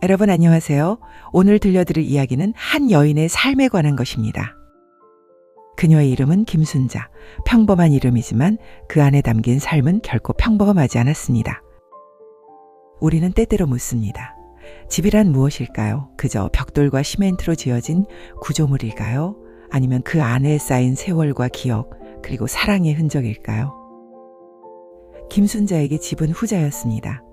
여러분 안녕하세요. 오늘 들려드릴 이야기는 한 여인의 삶에 관한 것입니다. 그녀의 이름은 김순자. 평범한 이름이지만 그 안에 담긴 삶은 결코 평범하지 않았습니다. 우리는 때때로 묻습니다. 집이란 무엇일까요? 그저 벽돌과 시멘트로 지어진 구조물일까요? 아니면 그 안에 쌓인 세월과 기억, 그리고 사랑의 흔적일까요? 김순자에게 집은 후자였습니다.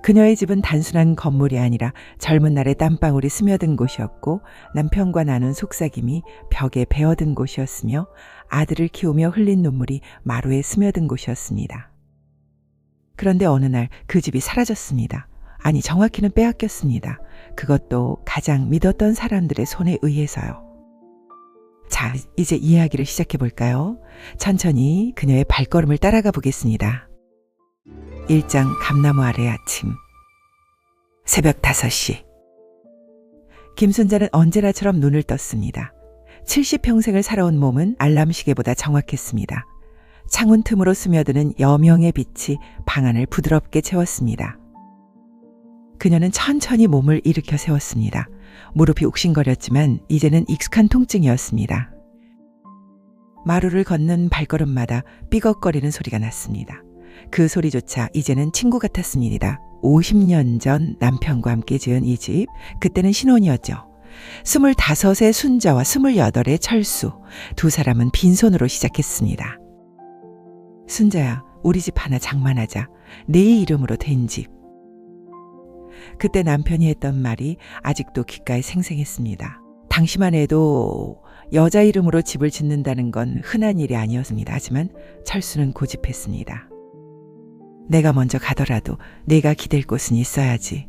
그녀의 집은 단순한 건물이 아니라 젊은 날의 땀방울이 스며든 곳이었고 남편과 나눈 속삭임이 벽에 베어든 곳이었으며 아들을 키우며 흘린 눈물이 마루에 스며든 곳이었습니다. 그런데 어느 날 그 집이 사라졌습니다. 아니, 정확히는 빼앗겼습니다. 그것도 가장 믿었던 사람들의 손에 의해서요. 자, 이제 이야기를 시작해 볼까요? 천천히 그녀의 발걸음을 따라가 보겠습니다. 1장 감나무 아래 아침. 새벽 5시. 김순자는 언제나처럼 눈을 떴습니다. 70평생을 살아온 몸은 알람 시계보다 정확했습니다. 창문 틈으로 스며드는 여명의 빛이 방 안을 부드럽게 채웠습니다. 그녀는 천천히 몸을 일으켜 세웠습니다. 무릎이 욱신거렸지만 이제는 익숙한 통증이었습니다. 마루를 걷는 발걸음마다 삐걱거리는 소리가 났습니다. 그 소리조차 이제는 친구 같았습니다. 50년 전 남편과 함께 지은 이 집, 그때는 신혼이었죠. 25의 순자와 28의 철수, 두 사람은 빈손으로 시작했습니다. 순자야, 우리 집 하나 장만하자. 네 이름으로 된 집. 그때 남편이 했던 말이 아직도 귓가에 생생했습니다. 당시만 해도 여자 이름으로 집을 짓는다는 건 흔한 일이 아니었습니다. 하지만 철수는 고집했습니다. 내가 먼저 가더라도 내가 기댈 곳은 있어야지.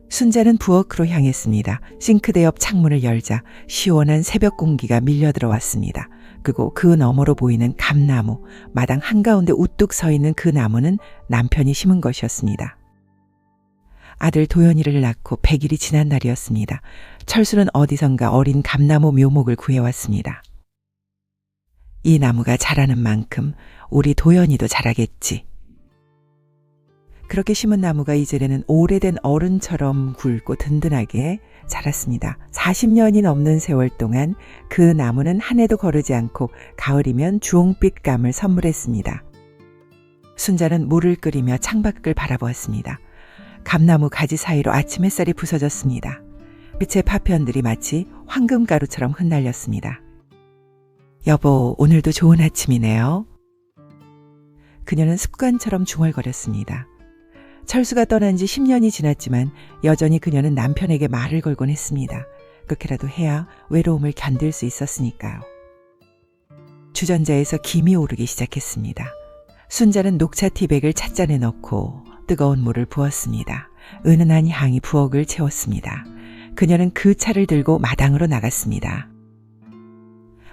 순자는 부엌으로 향했습니다. 싱크대 옆 창문을 열자 시원한 새벽 공기가 밀려 들어왔습니다. 그리고 그 너머로 보이는 감나무, 마당 한가운데 우뚝 서 있는 그 나무는 남편이 심은 것이었습니다. 아들 도연이를 낳고 100일이 지난 날이었습니다. 철수는 어디선가 어린 감나무 묘목을 구해왔습니다. 이 나무가 자라는 만큼 우리 도연이도 자라겠지. 그렇게 심은 나무가 이제는 오래된 어른처럼 굵고 든든하게 자랐습니다. 40년이 넘는 세월 동안 그 나무는 한 해도 거르지 않고 가을이면 주홍빛 감을 선물했습니다. 순자는 물을 끓이며 창밖을 바라보았습니다. 감나무 가지 사이로 아침 햇살이 부서졌습니다. 빛의 파편들이 마치 황금가루처럼 흩날렸습니다. 여보, 오늘도 좋은 아침이네요. 그녀는 습관처럼 중얼거렸습니다. 철수가 떠난 지 10년이 지났지만 여전히 그녀는 남편에게 말을 걸곤 했습니다. 그렇게라도 해야 외로움을 견딜 수 있었으니까요. 주전자에서 김이 오르기 시작했습니다. 순자는 녹차 티백을 찻잔에 넣고 뜨거운 물을 부었습니다. 은은한 향이 부엌을 채웠습니다. 그녀는 그 차를 들고 마당으로 나갔습니다.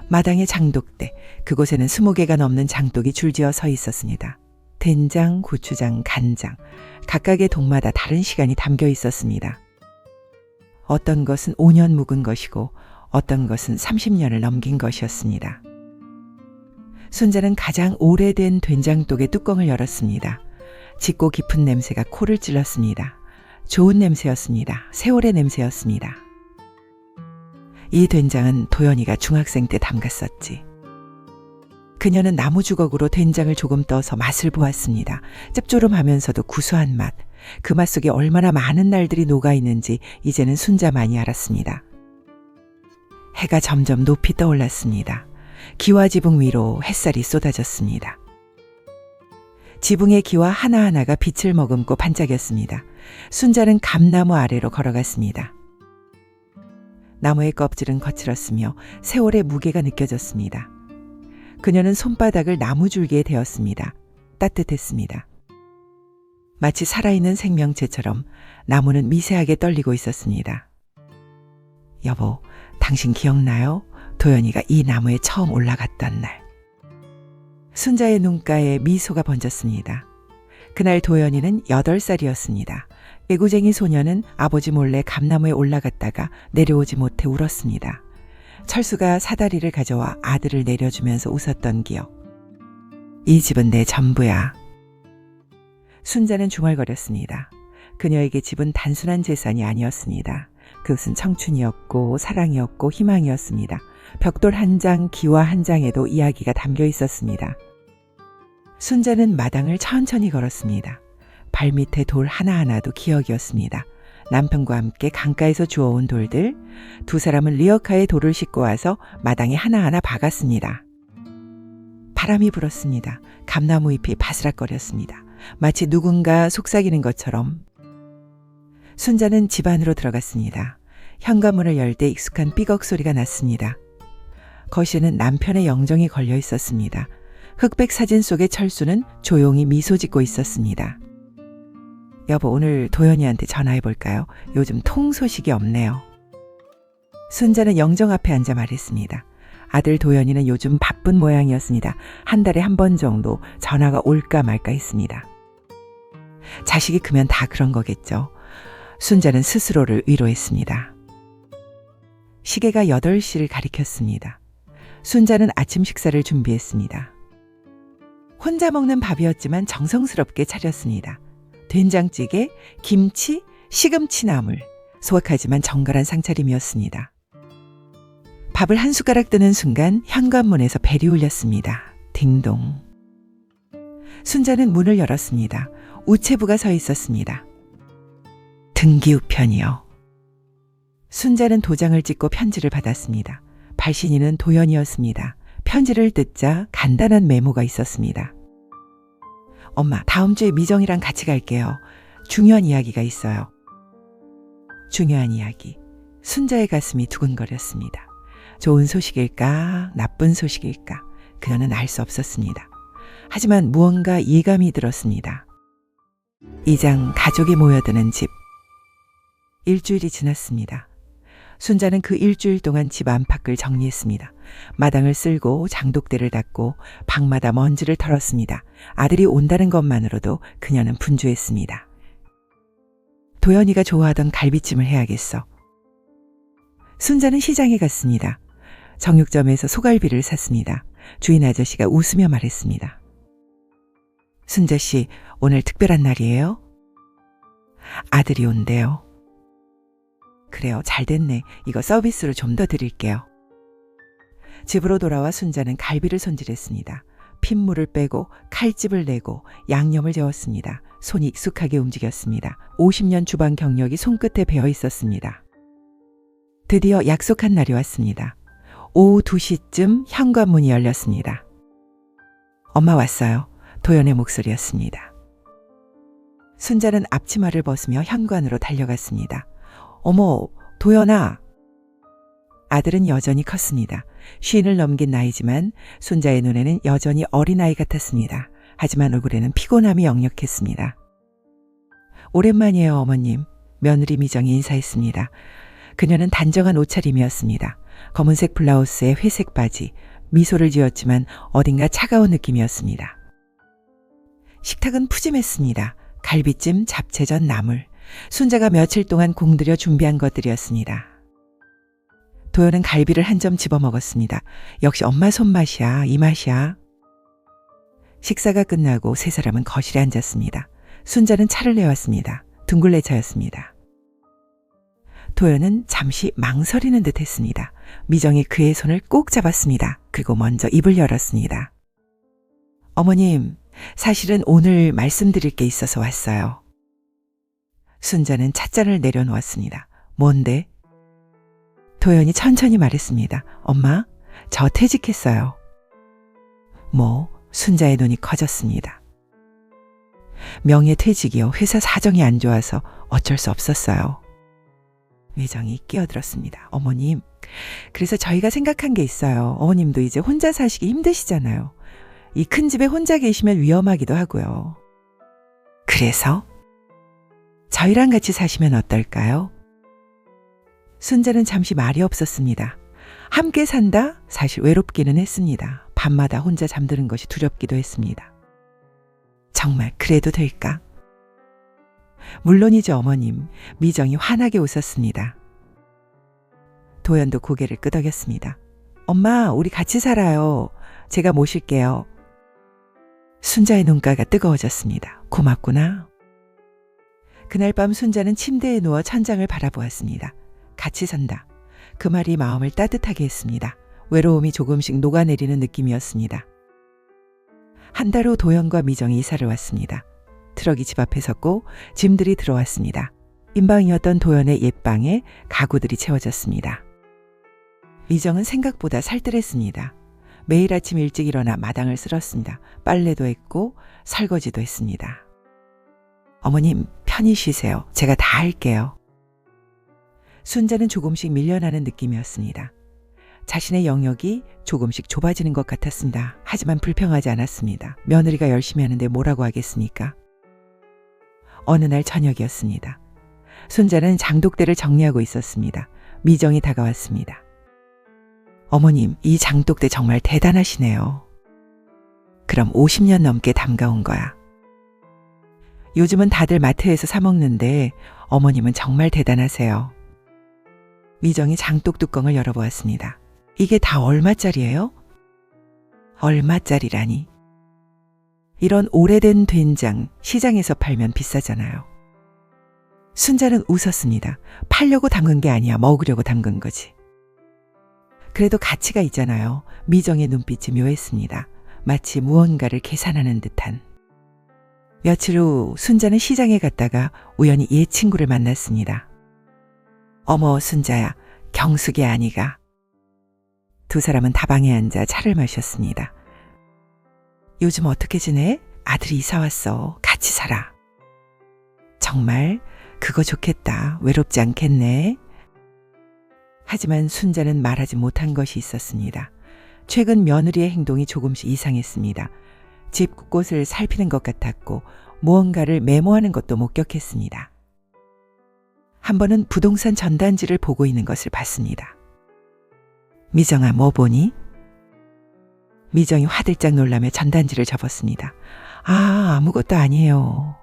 마당의 장독대, 그곳에는 20개가 넘는 장독이 줄지어 서 있었습니다. 된장, 고추장, 간장, 각각의 독마다 다른 시간이 담겨 있었습니다. 어떤 것은 5년 묵은 것이고 어떤 것은 30년을 넘긴 것이었습니다. 순자는 가장 오래된 된장독의 뚜껑을 열었습니다. 짙고 깊은 냄새가 코를 찔렀습니다. 좋은 냄새였습니다. 세월의 냄새였습니다. 이 된장은 도연이가 중학생 때 담갔었지. 그녀는 나무 주걱으로 된장을 조금 떠서 맛을 보았습니다. 짭조름하면서도 구수한 맛. 그 맛 속에 얼마나 많은 날들이 녹아있는지 이제는 순자만이 알았습니다. 해가 점점 높이 떠올랐습니다. 기와 지붕 위로 햇살이 쏟아졌습니다. 지붕의 기와 하나하나가 빛을 머금고 반짝였습니다. 순자는 감나무 아래로 걸어갔습니다. 나무의 껍질은 거칠었으며 세월의 무게가 느껴졌습니다. 그녀는 손바닥을 나무줄기에 대었습니다. 따뜻했습니다. 마치 살아있는 생명체처럼 나무는 미세하게 떨리고 있었습니다. 여보, 당신 기억나요? 도연이가 이 나무에 처음 올라갔던 날. 순자의 눈가에 미소가 번졌습니다. 그날 도연이는 8살이었습니다. 애구쟁이 소녀는 아버지 몰래 감나무에 올라갔다가 내려오지 못해 울었습니다. 철수가 사다리를 가져와 아들을 내려주면서 웃었던 기억. 이 집은 내 전부야. 순자는 중얼거렸습니다. 그녀에게 집은 단순한 재산이 아니었습니다. 그것은 청춘이었고 사랑이었고 희망이었습니다. 벽돌 한 장, 기와 한 장에도 이야기가 담겨 있었습니다. 순자는 마당을 천천히 걸었습니다. 발밑에 돌 하나하나도 기억이었습니다. 남편과 함께 강가에서 주워온 돌들, 두 사람은 리어카에 돌을 싣고 와서 마당에 하나하나 박았습니다. 바람이 불었습니다. 감나무 잎이 바스락거렸습니다. 마치 누군가 속삭이는 것처럼. 순자는 집 안으로 들어갔습니다. 현관문을 열 때 익숙한 삐걱 소리가 났습니다. 거실에는 남편의 영정이 걸려 있었습니다. 흑백 사진 속의 철수는 조용히 미소 짓고 있었습니다. 여보, 오늘 도연이한테 전화해볼까요? 요즘 통 소식이 없네요. 순자는 영정 앞에 앉아 말했습니다. 아들 도연이는 요즘 바쁜 모양이었습니다. 한 달에 한 번 정도 전화가 올까 말까 했습니다. 자식이 크면 다 그런 거겠죠. 순자는 스스로를 위로했습니다. 시계가 8시를 가리켰습니다. 순자는 아침 식사를 준비했습니다. 혼자 먹는 밥이었지만 정성스럽게 차렸습니다. 된장찌개, 김치, 시금치나물, 소박하지만 정갈한 상차림이었습니다. 밥을 한 숟가락 뜨는 순간 현관문에서 벨이 울렸습니다. 딩동. 순자는 문을 열었습니다. 우체부가 서 있었습니다. 등기우편이요. 순자는 도장을 찍고 편지를 받았습니다. 발신인은 도연이었습니다. 편지를 뜯자 간단한 메모가 있었습니다. 엄마, 다음 주에 미정이랑 같이 갈게요. 중요한 이야기가 있어요. 중요한 이야기. 순자의 가슴이 두근거렸습니다. 좋은 소식일까, 나쁜 소식일까, 그녀는 알 수 없었습니다. 하지만 무언가 예감이 들었습니다. 이장 가족이 모여드는 집. 일주일이 지났습니다. 순자는 그 일주일 동안 집 안팎을 정리했습니다. 마당을 쓸고 장독대를 닦고 방마다 먼지를 털었습니다. 아들이 온다는 것만으로도 그녀는 분주했습니다. 도연이가 좋아하던 갈비찜을 해야겠어. 순자는 시장에 갔습니다. 정육점에서 소갈비를 샀습니다. 주인 아저씨가 웃으며 말했습니다. 순자 씨, 오늘 특별한 날이에요? 아들이 온대요. 그래요, 잘 됐네. 이거 서비스로 좀 더 드릴게요. 집으로 돌아와 순자는 갈비를 손질했습니다. 핏물을 빼고 칼집을 내고 양념을 재웠습니다. 손이 익숙하게 움직였습니다. 50년 주방 경력이 손끝에 배어 있었습니다. 드디어 약속한 날이 왔습니다. 오후 2시쯤 현관문이 열렸습니다. 엄마 왔어요. 도연의 목소리였습니다. 순자는 앞치마를 벗으며 현관으로 달려갔습니다. 어머, 도연아. 아들은 여전히 컸습니다. 50을 넘긴 나이지만 순자의 눈에는 여전히 어린아이 같았습니다. 하지만 얼굴에는 피곤함이 역력했습니다. 오랜만이에요, 어머님. 며느리 미정이 인사했습니다. 그녀는 단정한 옷차림이었습니다. 검은색 블라우스에 회색 바지, 미소를 지었지만 어딘가 차가운 느낌이었습니다. 식탁은 푸짐했습니다. 갈비찜, 잡채전, 나물. 순자가 며칠 동안 공들여 준비한 것들이었습니다. 도연은 갈비를 한 점 집어먹었습니다. 역시 엄마 손맛이야, 이 맛이야. 식사가 끝나고 세 사람은 거실에 앉았습니다. 순자는 차를 내왔습니다. 둥글레 차였습니다. 도연은 잠시 망설이는 듯 했습니다. 미정이 그의 손을 꼭 잡았습니다. 그리고 먼저 입을 열었습니다. 어머님, 사실은 오늘 말씀드릴 게 있어서 왔어요. 순자는 찻잔을 내려놓았습니다. 뭔데? 도연이 천천히 말했습니다. 엄마, 저 퇴직했어요. 뭐? 순자의 눈이 커졌습니다. 명예퇴직이요. 회사 사정이 안 좋아서 어쩔 수 없었어요. 미정이 끼어들었습니다. 어머님, 그래서 저희가 생각한 게 있어요. 어머님도 이제 혼자 사시기 힘드시잖아요. 이 큰 집에 혼자 계시면 위험하기도 하고요. 그래서? 저희랑 같이 사시면 어떨까요? 순자는 잠시 말이 없었습니다. 함께 산다? 사실 외롭기는 했습니다. 밤마다 혼자 잠드는 것이 두렵기도 했습니다. 정말 그래도 될까? 물론이죠, 어머님. 미정이 환하게 웃었습니다. 도연도 고개를 끄덕였습니다. 엄마, 우리 같이 살아요. 제가 모실게요. 순자의 눈가가 뜨거워졌습니다. 고맙구나. 그날 밤 순자는 침대에 누워 천장을 바라보았습니다. 같이 산다. 그 말이 마음을 따뜻하게 했습니다. 외로움이 조금씩 녹아내리는 느낌이었습니다. 한 달 후 도연과 미정이 이사를 왔습니다. 트럭이 집 앞에 섰고 짐들이 들어왔습니다. 인방이었던 도연의 옛방에 가구들이 채워졌습니다. 미정은 생각보다 살뜰했습니다. 매일 아침 일찍 일어나 마당을 쓸었습니다. 빨래도 했고 설거지도 했습니다. 어머님, 편히 쉬세요. 제가 다 할게요. 순자는 조금씩 밀려나는 느낌이었습니다. 자신의 영역이 조금씩 좁아지는 것 같았습니다. 하지만 불평하지 않았습니다. 며느리가 열심히 하는데 뭐라고 하겠습니까? 어느 날 저녁이었습니다. 순자는 장독대를 정리하고 있었습니다. 미정이 다가왔습니다. 어머님, 이 장독대 정말 대단하시네요. 그럼 50년 넘게 담가온 거야. 요즘은 다들 마트에서 사 먹는데 어머님은 정말 대단하세요. 미정이 장독 뚜껑을 열어보았습니다. 이게 다 얼마짜리예요? 얼마짜리라니. 이런 오래된 된장 시장에서 팔면 비싸잖아요. 순자는 웃었습니다. 팔려고 담근 게 아니야. 먹으려고 담근 거지. 그래도 가치가 있잖아요. 미정의 눈빛이 묘했습니다. 마치 무언가를 계산하는 듯한. 며칠 후 순자는 시장에 갔다가 우연히 옛 친구를 만났습니다. 어머, 순자야, 경숙이 아니가. 두 사람은 다방에 앉아 차를 마셨습니다. 요즘 어떻게 지내? 아들이 이사 왔어. 같이 살아. 정말? 그거 좋겠다. 외롭지 않겠네. 하지만 순자는 말하지 못한 것이 있었습니다. 최근 며느리의 행동이 조금씩 이상했습니다. 집 곳곳을 살피는 것 같았고 무언가를 메모하는 것도 목격했습니다. 한 번은 부동산 전단지를 보고 있는 것을 봤습니다. 미정아, 뭐 보니? 미정이 화들짝 놀라며 전단지를 접었습니다. 아, 아무것도 아니에요.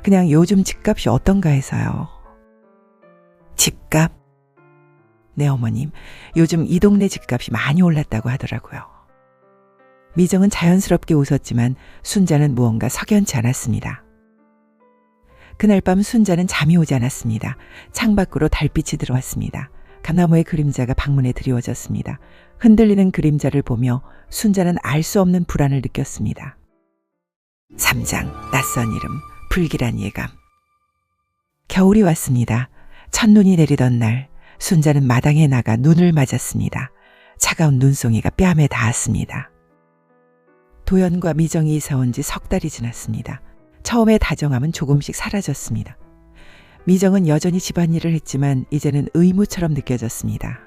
그냥 요즘 집값이 어떤가 해서요. 집값? 네, 어머님. 요즘 이 동네 집값이 많이 올랐다고 하더라고요. 미정은 자연스럽게 웃었지만 순자는 무언가 석연치 않았습니다. 그날 밤 순자는 잠이 오지 않았습니다. 창밖으로 달빛이 들어왔습니다. 감나무의 그림자가 방문에 드리워졌습니다. 흔들리는 그림자를 보며 순자는 알 수 없는 불안을 느꼈습니다. 3장, 낯선 이름, 불길한 예감. 겨울이 왔습니다. 첫눈이 내리던 날 순자는 마당에 나가 눈을 맞았습니다. 차가운 눈송이가 뺨에 닿았습니다. 도연과 미정이 이사 온 지 석 달이 지났습니다. 처음의 다정함은 조금씩 사라졌습니다. 미정은 여전히 집안일을 했지만 이제는 의무처럼 느껴졌습니다.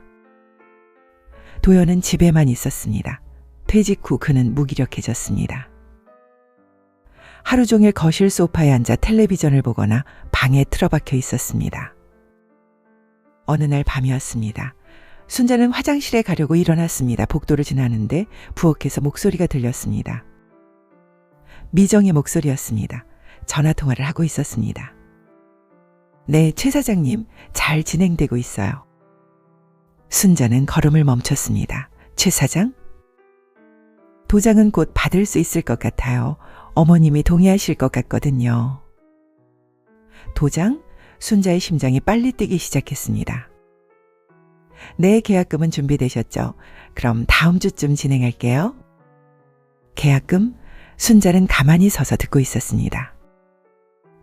도연은 집에만 있었습니다. 퇴직 후 그는 무기력해졌습니다. 하루 종일 거실 소파에 앉아 텔레비전을 보거나 방에 틀어박혀 있었습니다. 어느 날 밤이었습니다. 순자는 화장실에 가려고 일어났습니다. 복도를 지나는데 부엌에서 목소리가 들렸습니다. 미정의 목소리였습니다. 전화통화를 하고 있었습니다. 네, 최 사장님, 잘 진행되고 있어요. 순자는 걸음을 멈췄습니다. 최 사장? 도장은 곧 받을 수 있을 것 같아요. 어머님이 동의하실 것 같거든요. 도장? 순자의 심장이 빨리 뛰기 시작했습니다. 네, 계약금은 준비되셨죠? 그럼 다음 주쯤 진행할게요. 계약금? 순자는 가만히 서서 듣고 있었습니다.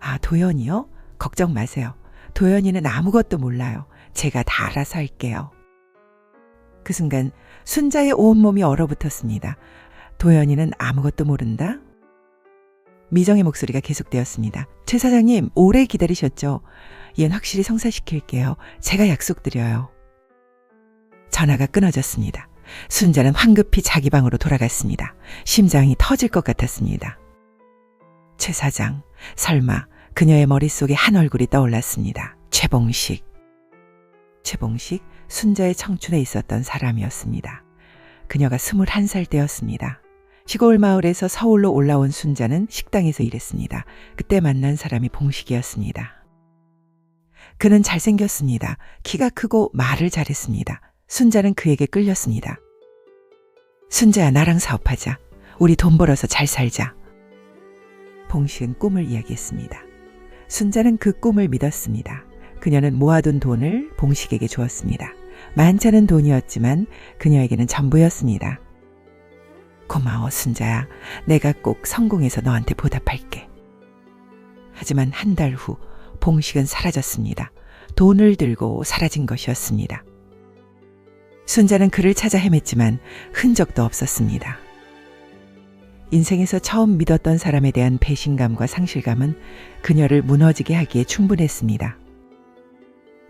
아, 도연이요? 걱정 마세요. 도연이는 아무것도 몰라요. 제가 다 알아서 할게요. 그 순간 순자의 온몸이 얼어붙었습니다. 도연이는 아무것도 모른다? 미정의 목소리가 계속되었습니다. 최 사장님, 오래 기다리셨죠? 얜 확실히 성사시킬게요. 제가 약속드려요. 전화가 끊어졌습니다. 순자는 황급히 자기 방으로 돌아갔습니다. 심장이 터질 것 같았습니다. 최 사장, 설마 그녀의 머릿속에 한 얼굴이 떠올랐습니다. 최봉식. 최봉식, 순자의 청춘에 있었던 사람이었습니다. 그녀가 21살 때였습니다. 시골 마을에서 서울로 올라온 순자는 식당에서 일했습니다. 그때 만난 사람이 봉식이었습니다. 그는 잘생겼습니다. 키가 크고 말을 잘했습니다. 순자는 그에게 끌렸습니다. 순자야, 나랑 사업하자. 우리 돈 벌어서 잘 살자. 봉식은 꿈을 이야기했습니다. 순자는 그 꿈을 믿었습니다. 그녀는 모아둔 돈을 봉식에게 주었습니다. 많지않은 돈이었지만 그녀에게는 전부였습니다. 고마워, 순자야. 내가 꼭 성공해서 너한테 보답할게. 하지만 한 달 후 봉식은 사라졌습니다. 돈을 들고 사라진 것이었습니다. 순자는 그를 찾아 헤맸지만 흔적도 없었습니다. 인생에서 처음 믿었던 사람에 대한 배신감과 상실감은 그녀를 무너지게 하기에 충분했습니다.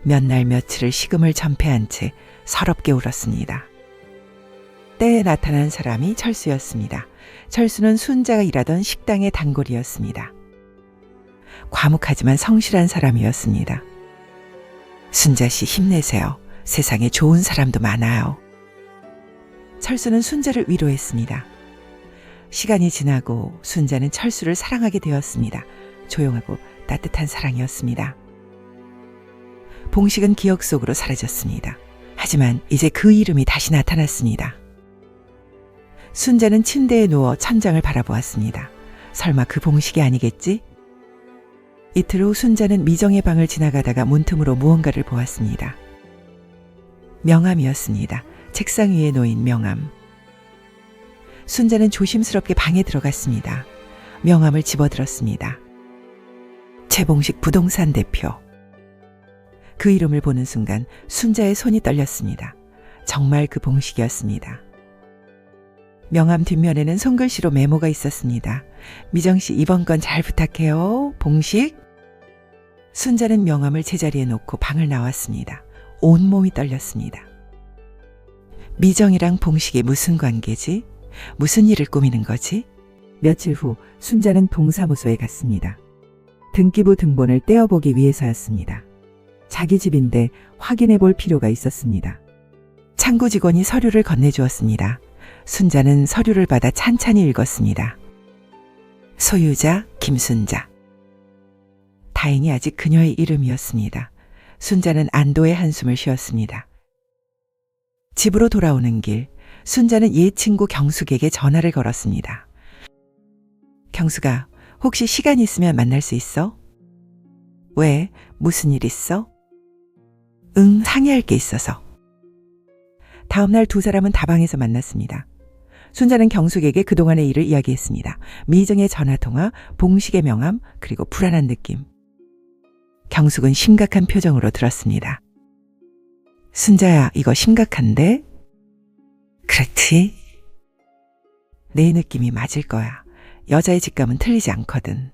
몇 날 며칠을 식음을 전폐한 채 서럽게 울었습니다. 때에 나타난 사람이 철수였습니다. 철수는 순자가 일하던 식당의 단골이었습니다. 과묵하지만 성실한 사람이었습니다. 순자 씨 힘내세요. 세상에 좋은 사람도 많아요. 철수는 순자를 위로했습니다. 시간이 지나고 순자는 철수를 사랑하게 되었습니다. 조용하고 따뜻한 사랑이었습니다. 봉식은 기억 속으로 사라졌습니다. 하지만 이제 그 이름이 다시 나타났습니다. 순자는 침대에 누워 천장을 바라보았습니다. 설마 그 봉식이 아니겠지? 이틀 후 순자는 미정의 방을 지나가다가 문틈으로 무언가를 보았습니다. 명함이었습니다. 책상 위에 놓인 명함. 순자는 조심스럽게 방에 들어갔습니다. 명함을 집어들었습니다. 최봉식 부동산 대표. 그 이름을 보는 순간 순자의 손이 떨렸습니다. 정말 그 봉식이었습니다. 명함 뒷면에는 손글씨로 메모가 있었습니다. 미정 씨 이번 건 잘 부탁해요. 봉식. 순자는 명함을 제자리에 놓고 방을 나왔습니다. 온몸이 떨렸습니다. 미정이랑 봉식이 무슨 관계지? 무슨 일을 꾸미는 거지? 며칠 후 순자는 동사무소에 갔습니다. 등기부 등본을 떼어보기 위해서였습니다. 자기 집인데 확인해 볼 필요가 있었습니다. 창구 직원이 서류를 건네주었습니다. 순자는 서류를 받아 찬찬히 읽었습니다. 소유자 김순자. 다행히 아직 그녀의 이름이었습니다. 순자는 안도의 한숨을 쉬었습니다. 집으로 돌아오는 길, 순자는 옛 친구 경숙에게 전화를 걸었습니다. 경숙아, 혹시 시간 있으면 만날 수 있어? 왜? 무슨 일 있어? 응, 상의할 게 있어서. 다음날 두 사람은 다방에서 만났습니다. 순자는 경숙에게 그동안의 일을 이야기했습니다. 미정의 전화통화, 봉식의 명함, 그리고 불안한 느낌. 경숙은 심각한 표정으로 들었습니다. 순자야, 이거 심각한데? 그렇지? 내 느낌이 맞을 거야. 여자의 직감은 틀리지 않거든.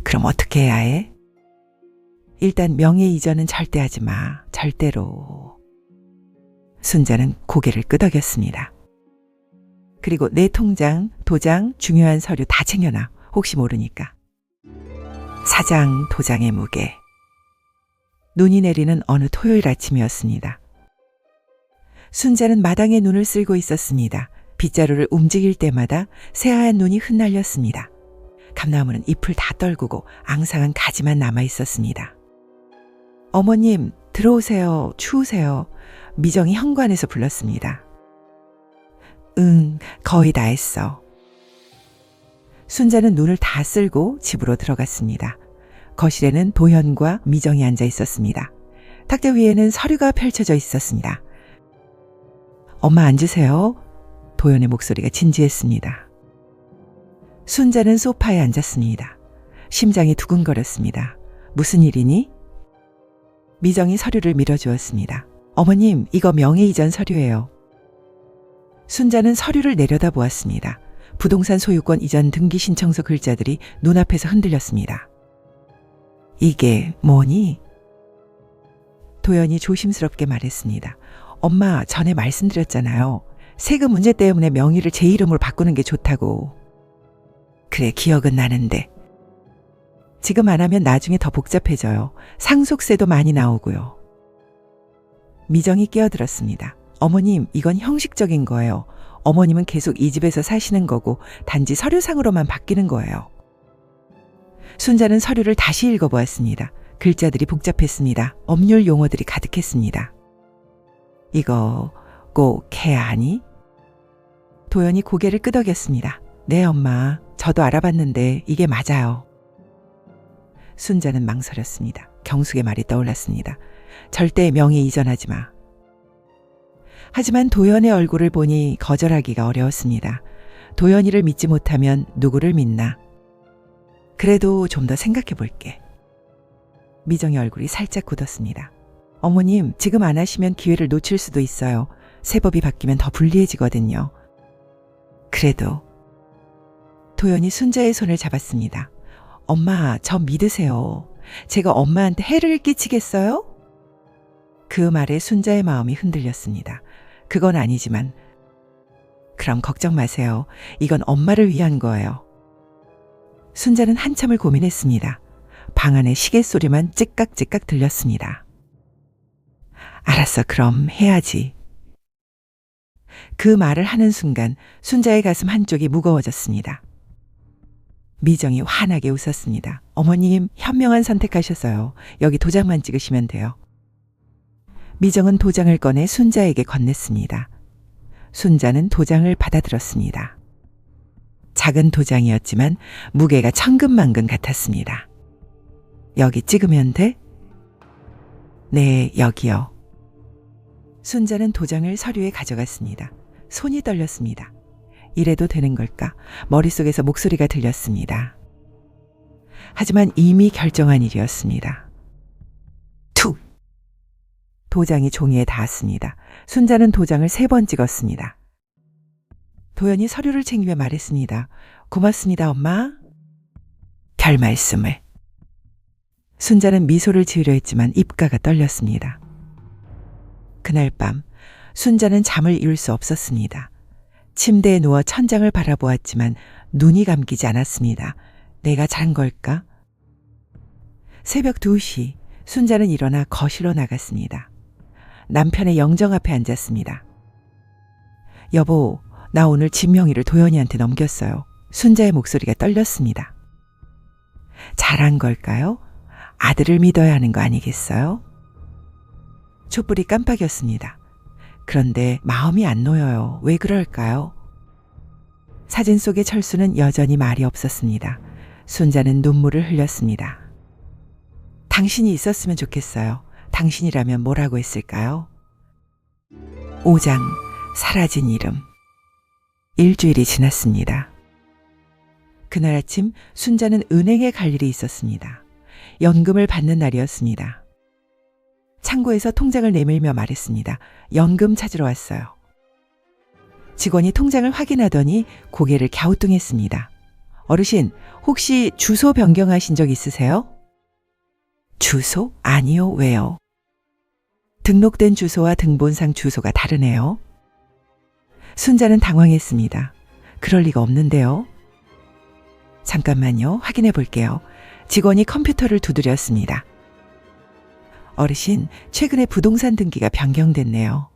그럼 어떻게 해야 해? 일단 명예 이전은 절대 하지 마. 절대로. 순자는 고개를 끄덕였습니다. 그리고 내 통장, 도장, 중요한 서류 다 챙겨놔. 혹시 모르니까. 사장, 도장의 무게. 눈이 내리는 어느 토요일 아침이었습니다. 순자는 마당에 눈을 쓸고 있었습니다. 빗자루를 움직일 때마다 새하얀 눈이 흩날렸습니다. 감나무는 잎을 다 떨구고 앙상한 가지만 남아 있었습니다. 어머님, 들어오세요. 추우세요. 미정이 현관에서 불렀습니다. 응, 거의 다 했어. 순자는 눈을 다 쓸고 집으로 들어갔습니다. 거실에는 도현과 미정이 앉아 있었습니다. 탁자 위에는 서류가 펼쳐져 있었습니다. 엄마 앉으세요. 도현의 목소리가 진지했습니다. 순자는 소파에 앉았습니다. 심장이 두근거렸습니다. 무슨 일이니? 미정이 서류를 밀어주었습니다. 어머님, 이거 명예 이전 서류예요. 순자는 서류를 내려다보았습니다. 부동산 소유권 이전 등기 신청서 글자들이 눈앞에서 흔들렸습니다. 이게 뭐니? 도연이 조심스럽게 말했습니다. 엄마, 전에 말씀드렸잖아요. 세금 문제 때문에 명의를 제 이름으로 바꾸는 게 좋다고. 그래, 기억은 나는데. 지금 안 하면 나중에 더 복잡해져요. 상속세도 많이 나오고요. 미정이 끼어들었습니다. 어머님, 이건 형식적인 거예요. 어머님은 계속 이 집에서 사시는 거고 단지 서류상으로만 바뀌는 거예요. 순자는 서류를 다시 읽어보았습니다. 글자들이 복잡했습니다. 법률 용어들이 가득했습니다. 이거 꼭 해야 하니? 도연이 고개를 끄덕였습니다. 네, 엄마. 저도 알아봤는데 이게 맞아요. 순자는 망설였습니다. 경숙의 말이 떠올랐습니다. 절대 명의 이전하지 마. 하지만 도연의 얼굴을 보니 거절하기가 어려웠습니다. 도연이를 믿지 못하면 누구를 믿나. 그래도 좀 더 생각해 볼게. 미정의 얼굴이 살짝 굳었습니다. 어머님, 지금 안 하시면 기회를 놓칠 수도 있어요. 세법이 바뀌면 더 불리해지거든요. 그래도. 도연이 순자의 손을 잡았습니다. 엄마, 저 믿으세요. 제가 엄마한테 해를 끼치겠어요? 그 말에 순자의 마음이 흔들렸습니다. 그건 아니지만. 그럼 걱정 마세요. 이건 엄마를 위한 거예요. 순자는 한참을 고민했습니다. 방 안에 시계 소리만 찌깍찌깍 들렸습니다. 알았어, 그럼 해야지. 그 말을 하는 순간 순자의 가슴 한쪽이 무거워졌습니다. 미정이 환하게 웃었습니다. 어머님, 현명한 선택하셨어요. 여기 도장만 찍으시면 돼요. 미정은 도장을 꺼내 순자에게 건넸습니다. 순자는 도장을 받아들었습니다. 작은 도장이었지만 무게가 천근만근 같았습니다. 여기 찍으면 돼? 네, 여기요. 순자는 도장을 서류에 가져갔습니다. 손이 떨렸습니다. 이래도 되는 걸까? 머릿속에서 목소리가 들렸습니다. 하지만 이미 결정한 일이었습니다. 툭! 도장이 종이에 닿았습니다. 순자는 도장을 3번 찍었습니다. 도연이 서류를 챙기며 말했습니다. 고맙습니다, 엄마. 별 말씀을. 순자는 미소를 지으려 했지만 입가가 떨렸습니다. 그날 밤 순자는 잠을 이룰 수 없었습니다. 침대에 누워 천장을 바라보았지만 눈이 감기지 않았습니다. 내가 잔 걸까? 새벽 2시 순자는 일어나 거실로 나갔습니다. 남편의 영정 앞에 앉았습니다. 여보, 나 오늘 집 명의를 도연이한테 넘겼어요. 순자의 목소리가 떨렸습니다. 잘한 걸까요? 아들을 믿어야 하는 거 아니겠어요? 촛불이 깜빡였습니다. 그런데 마음이 안 놓여요. 왜 그럴까요? 사진 속의 철수는 여전히 말이 없었습니다. 순자는 눈물을 흘렸습니다. 당신이 있었으면 좋겠어요. 당신이라면 뭐라고 했을까요? 5장 사라진 이름. 일주일이 지났습니다. 그날 아침 순자는 은행에 갈 일이 있었습니다. 연금을 받는 날이었습니다. 창고에서 통장을 내밀며 말했습니다. 연금 찾으러 왔어요. 직원이 통장을 확인하더니 고개를 갸우뚱했습니다. 어르신, 혹시 주소 변경하신 적 있으세요? 주소? 아니요. 왜요? 등록된 주소와 등본상 주소가 다르네요. 순자는 당황했습니다. 그럴 리가 없는데요. 잠깐만요. 확인해 볼게요. 직원이 컴퓨터를 두드렸습니다. 어르신, 최근에 부동산 등기가 변경됐네요.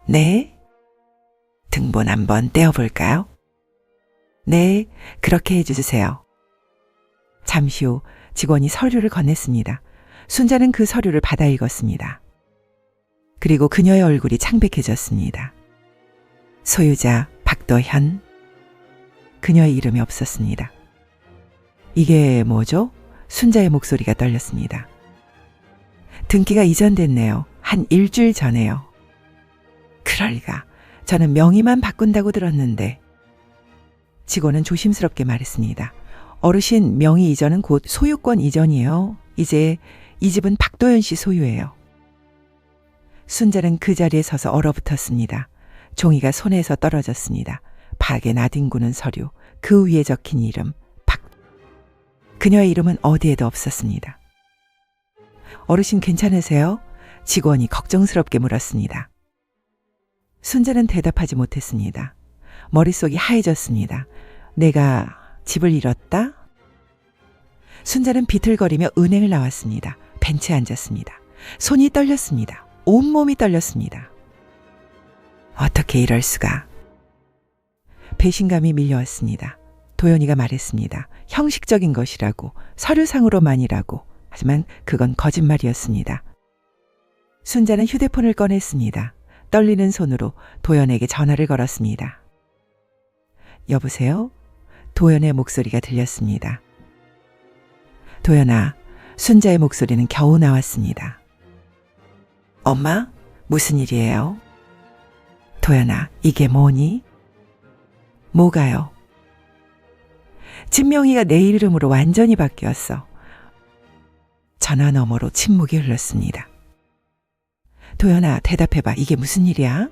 네? 등본 한번 떼어볼까요? 네, 그렇게 해주세요. 잠시 후 직원이 서류를 건넸습니다. 순자는 그 서류를 받아 읽었습니다. 그리고 그녀의 얼굴이 창백해졌습니다. 소유자 박도현. 그녀의 이름이 없었습니다. 이게 뭐죠? 순자의 목소리가 떨렸습니다. 등기가 이전됐네요. 한 일주일 전에요. 그럴 리가. 저는 명의만 바꾼다고 들었는데. 직원은 조심스럽게 말했습니다. 어르신, 명의 이전은 곧 소유권 이전이에요. 이제 이 집은 박도연 씨 소유예요. 순자는 그 자리에 서서 얼어붙었습니다. 종이가 손에서 떨어졌습니다. 박에 나뒹구는 서류, 그 위에 적힌 이름, 박. 그녀의 이름은 어디에도 없었습니다. 어르신 괜찮으세요? 직원이 걱정스럽게 물었습니다. 순자는 대답하지 못했습니다. 머릿속이 하얘졌습니다. 내가 집을 잃었다? 순자는 비틀거리며 은행을 나왔습니다. 벤치에 앉았습니다. 손이 떨렸습니다. 온몸이 떨렸습니다. 어떻게 이럴 수가. 배신감이 밀려왔습니다. 도연이가 말했습니다. 형식적인 것이라고, 서류상으로만이라고. 하지만 그건 거짓말이었습니다. 순자는 휴대폰을 꺼냈습니다. 떨리는 손으로 도연에게 전화를 걸었습니다. 여보세요? 도연의 목소리가 들렸습니다. 도연아, 순자의 목소리는 겨우 나왔습니다. 엄마, 무슨 일이에요? 도연아, 이게 뭐니? 뭐가요? 진명이가 내 이름으로 완전히 바뀌었어. 전화 너머로 침묵이 흘렀습니다. 도연아, 대답해봐. 이게 무슨 일이야?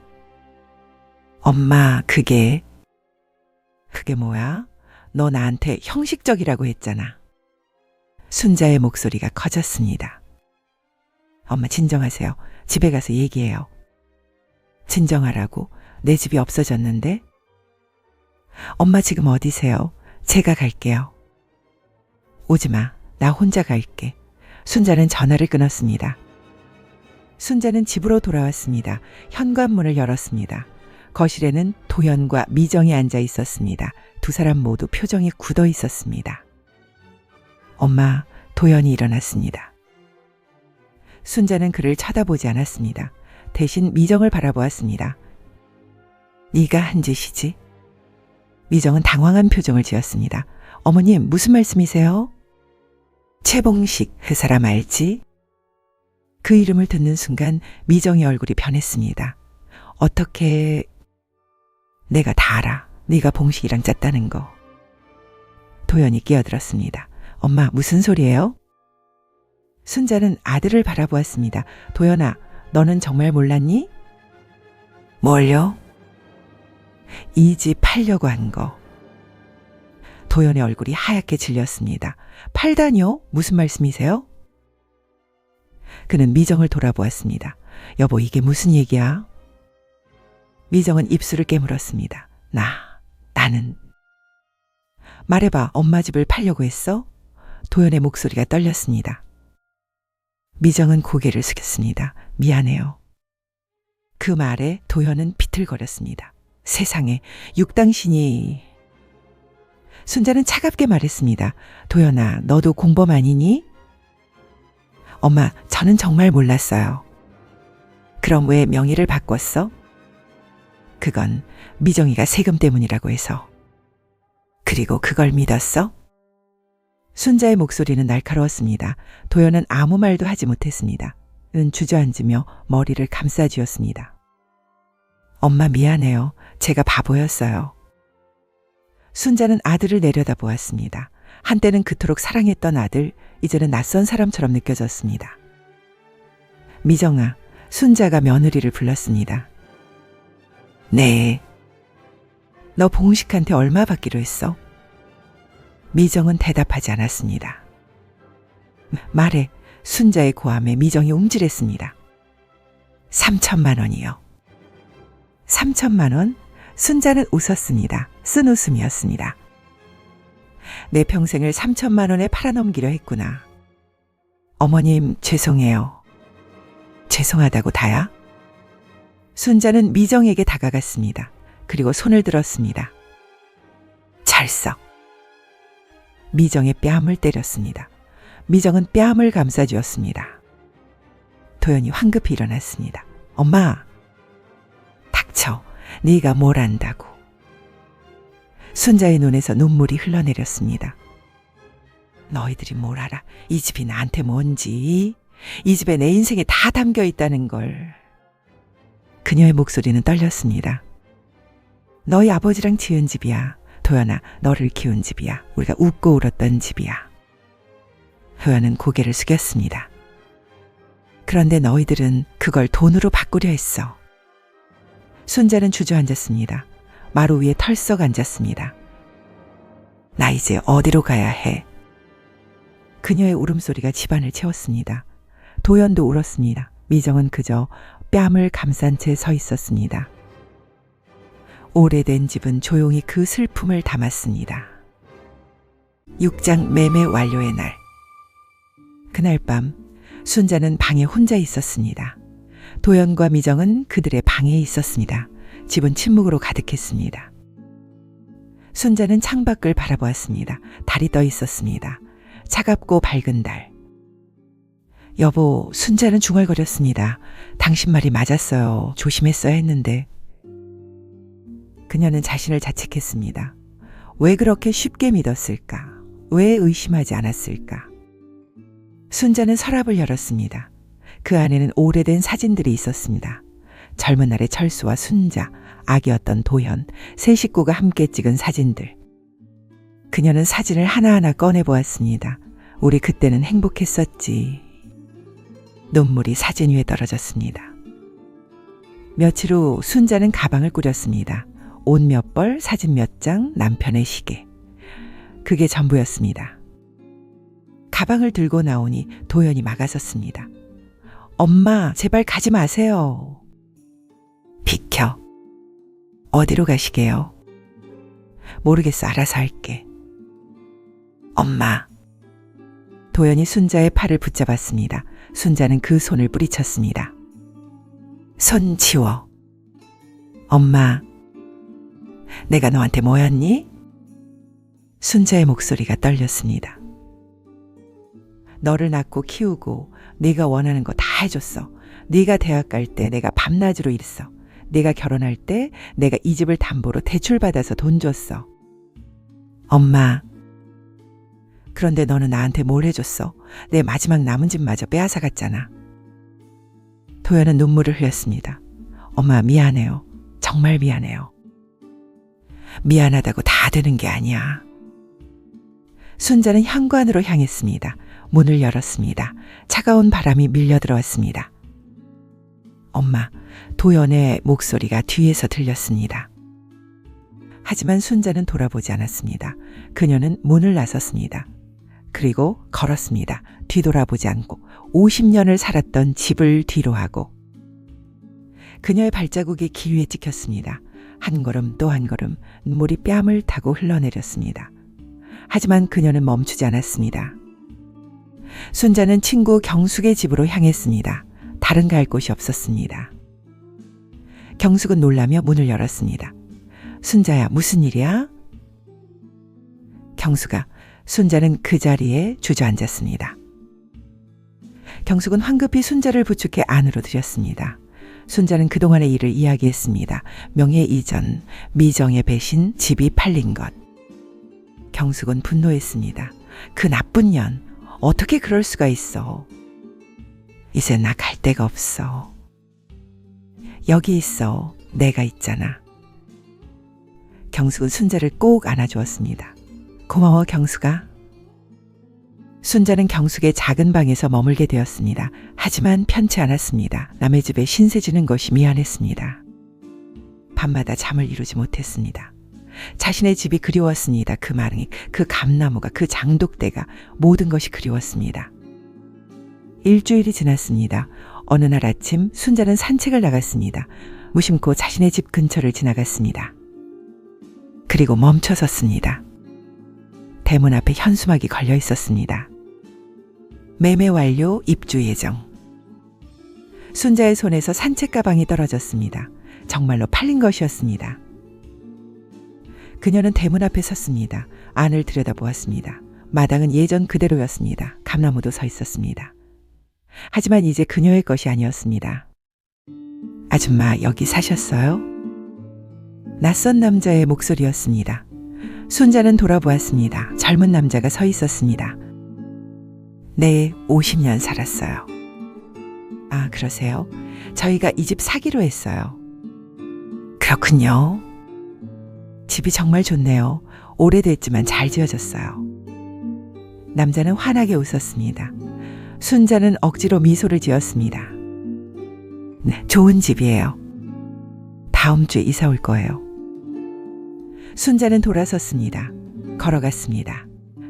엄마, 그게 뭐야? 너 나한테 형식적이라고 했잖아. 순자의 목소리가 커졌습니다. 엄마, 진정하세요. 집에 가서 얘기해요. 진정하라고? 내 집이 없어졌는데? 엄마, 지금 어디세요? 제가 갈게요. 오지 마. 나 혼자 갈게. 순자는 전화를 끊었습니다. 순자는 집으로 돌아왔습니다. 현관문을 열었습니다. 거실에는 도연과 미정이 앉아 있었습니다. 두 사람 모두 표정이 굳어 있었습니다. 엄마, 도연이 일어났습니다. 순자는 그를 쳐다보지 않았습니다. 대신 미정을 바라보았습니다. 네가 한 짓이지? 미정은 당황한 표정을 지었습니다. 어머님, 무슨 말씀이세요? 최봉식, 그 사람 알지? 그 이름을 듣는 순간 미정의 얼굴이 변했습니다. 어떻게... 내가 다 알아. 네가 봉식이랑 짰다는 거. 도연이 끼어들었습니다. 엄마, 무슨 소리예요? 순자는 아들을 바라보았습니다. 도연아, 너는 정말 몰랐니? 뭘요? 이 집 팔려고 한 거. 도연의 얼굴이 하얗게 질렸습니다. 팔다뇨? 무슨 말씀이세요? 그는 미정을 돌아보았습니다. 여보, 이게 무슨 얘기야? 미정은 입술을 깨물었습니다. 나는. 말해봐, 엄마 집을 팔려고 했어? 도연의 목소리가 떨렸습니다. 미정은 고개를 숙였습니다. 미안해요. 그 말에 도연은 비틀거렸습니다. 세상에, 육당신이... 순자는 차갑게 말했습니다. 도연아, 너도 공범 아니니? 엄마, 저는 정말 몰랐어요. 그럼 왜 명의를 바꿨어? 그건 미정이가 세금 때문이라고 해서. 그리고 그걸 믿었어? 순자의 목소리는 날카로웠습니다. 도연은 아무 말도 하지 못했습니다. 은 주저앉으며 머리를 감싸쥐었습니다. 엄마, 미안해요. 제가 바보였어요. 순자는 아들을 내려다보았습니다. 한때는 그토록 사랑했던 아들, 이제는 낯선 사람처럼 느껴졌습니다. 미정아, 순자가 며느리를 불렀습니다. 네. 너 봉식한테 얼마 받기로 했어? 미정은 대답하지 않았습니다. 말해. 순자의 고함에 미정이 움찔했습니다. 3천만 원이요. 3천만 원? 순자는 웃었습니다. 쓴 웃음이었습니다. 내 평생을 3천만 원에 팔아넘기려 했구나. 어머님, 죄송해요. 죄송하다고 다야? 순자는 미정에게 다가갔습니다. 그리고 손을 들었습니다. 찰썩. 미정의 뺨을 때렸습니다. 미정은 뺨을 감싸주었습니다. 도연이 황급히 일어났습니다. 엄마. 닥쳐. 네가 뭘 안다고. 순자의 눈에서 눈물이 흘러내렸습니다. 너희들이 뭘 알아? 이 집이 나한테 뭔지. 이 집에 내 인생이 다 담겨 있다는 걸. 그녀의 목소리는 떨렸습니다. 너희 아버지랑 지은 집이야. 도연아, 너를 키운 집이야. 우리가 웃고 울었던 집이야. 도연은 고개를 숙였습니다. 그런데 너희들은 그걸 돈으로 바꾸려 했어. 순자는 주저앉았습니다. 마루 위에 털썩 앉았습니다. 나 이제 어디로 가야 해? 그녀의 울음소리가 집안을 채웠습니다. 도연도 울었습니다. 미정은 그저 뺨을 감싼 채 서 있었습니다. 오래된 집은 조용히 그 슬픔을 담았습니다. 6장 매매 완료의 날. 그날 밤 순자는 방에 혼자 있었습니다. 도연과 미정은 그들의 방에 있었습니다. 집은 침묵으로 가득했습니다. 순자는 창밖을 바라보았습니다. 달이 떠 있었습니다. 차갑고 밝은 달. 여보, 순자는 중얼거렸습니다. 당신 말이 맞았어요. 조심했어야 했는데. 그녀는 자신을 자책했습니다. 왜 그렇게 쉽게 믿었을까? 왜 의심하지 않았을까? 순자는 서랍을 열었습니다. 그 안에는 오래된 사진들이 있었습니다. 젊은 날의 철수와 순자, 아기였던 도현, 세 식구가 함께 찍은 사진들. 그녀는 사진을 하나하나 꺼내보았습니다. 우리 그때는 행복했었지. 눈물이 사진 위에 떨어졌습니다. 며칠 후 순자는 가방을 꾸렸습니다. 옷 몇 벌, 사진 몇 장, 남편의 시계. 그게 전부였습니다. 가방을 들고 나오니 도연이 막아섰습니다. 엄마, 제발 가지 마세요. 비켜. 어디로 가시게요? 모르겠어, 알아서 할게. 엄마. 도연이 순자의 팔을 붙잡았습니다. 순자는 그 손을 뿌리쳤습니다. 손 치워. 엄마, 내가 너한테 뭐였니? 순자의 목소리가 떨렸습니다. 너를 낳고 키우고 네가 원하는 거 다 해줬어. 네가 대학 갈 때 내가 밤낮으로 일했어. 네가 결혼할 때 내가 이 집을 담보로 대출받아서 돈 줬어. 엄마, 그런데 너는 나한테 뭘 해줬어? 내 마지막 남은 집마저 빼앗아갔잖아. 도연은 눈물을 흘렸습니다. 엄마, 미안해요. 정말 미안해요. 미안하다고 다 되는 게 아니야. 순자는 현관으로 향했습니다. 문을 열었습니다. 차가운 바람이 밀려 들어왔습니다. 엄마, 도연의 목소리가 뒤에서 들렸습니다. 하지만 순자는 돌아보지 않았습니다. 그녀는 문을 나섰습니다. 그리고 걸었습니다. 뒤돌아보지 않고 50년을 살았던 집을 뒤로 하고. 그녀의 발자국이 길 위에 찍혔습니다. 한 걸음 또 한 걸음 눈물이 뺨을 타고 흘러내렸습니다. 하지만 그녀는 멈추지 않았습니다. 순자는 친구 경숙의 집으로 향했습니다. 다른 갈 곳이 없었습니다. 경숙은 놀라며 문을 열었습니다. 순자야, 무슨 일이야? 경숙아, 순자는 그 자리에 주저앉았습니다. 경숙은 황급히 순자를 부축해 안으로 들였습니다. 순자는 그동안의 일을 이야기했습니다. 명예 이전, 미정의 배신, 집이 팔린 것. 경숙은 분노했습니다. 그 나쁜 년, 어떻게 그럴 수가 있어. 이제 나 갈 데가 없어. 여기 있어. 내가 있잖아. 경숙은 순자를 꼭 안아주었습니다. 고마워, 경숙아. 순자는 경숙의 작은 방에서 머물게 되었습니다. 하지만 편치 않았습니다. 남의 집에 신세 지는 것이 미안했습니다. 밤마다 잠을 이루지 못했습니다. 자신의 집이 그리웠습니다. 그 마릉이, 그 감나무가, 그 장독대가, 모든 것이 그리웠습니다. 일주일이 지났습니다. 어느 날 아침 순자는 산책을 나갔습니다. 무심코 자신의 집 근처를 지나갔습니다. 그리고 멈춰섰습니다. 대문 앞에 현수막이 걸려 있었습니다. 매매 완료, 입주 예정. 순자의 손에서 산책 가방이 떨어졌습니다. 정말로 팔린 것이었습니다. 그녀는 대문 앞에 섰습니다. 안을 들여다보았습니다. 마당은 예전 그대로였습니다. 감나무도 서 있었습니다. 하지만 이제 그녀의 것이 아니었습니다. 아줌마, 여기 사셨어요? 낯선 남자의 목소리였습니다. 순자는 돌아보았습니다. 젊은 남자가 서 있었습니다. 네, 50년 살았어요. 아, 그러세요? 저희가 이 집 사기로 했어요. 그렇군요. 집이 정말 좋네요. 오래됐지만 잘 지어졌어요. 남자는 환하게 웃었습니다. 순자는 억지로 미소를 지었습니다. 네, 좋은 집이에요. 다음 주에 이사 올 거예요. 순자는 돌아섰습니다. 걸어갔습니다.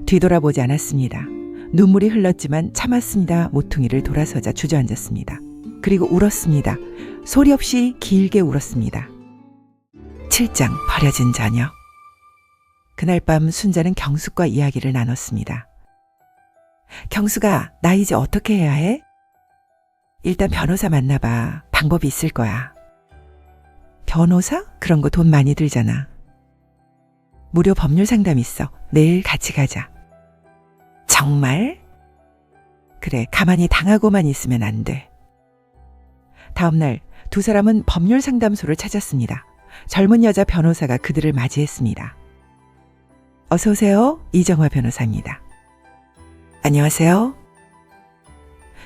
뒤돌아보지 않았습니다. 눈물이 흘렀지만 참았습니다. 모퉁이를 돌아서자 주저앉았습니다. 그리고 울었습니다. 소리 없이 길게 울었습니다. 7장 버려진 자녀. 그날 밤 순자는 경숙과 이야기를 나눴습니다. 경숙아, 나 이제 어떻게 해야 해? 일단 변호사 만나봐. 방법이 있을 거야. 변호사? 그런 거 돈 많이 들잖아. 무료 법률 상담 있어. 내일 같이 가자. 정말? 그래, 가만히 당하고만 있으면 안 돼. 다음 날 두 사람은 법률 상담소를 찾았습니다. 젊은 여자 변호사가 그들을 맞이했습니다. 어서 오세요. 이정화 변호사입니다. 안녕하세요.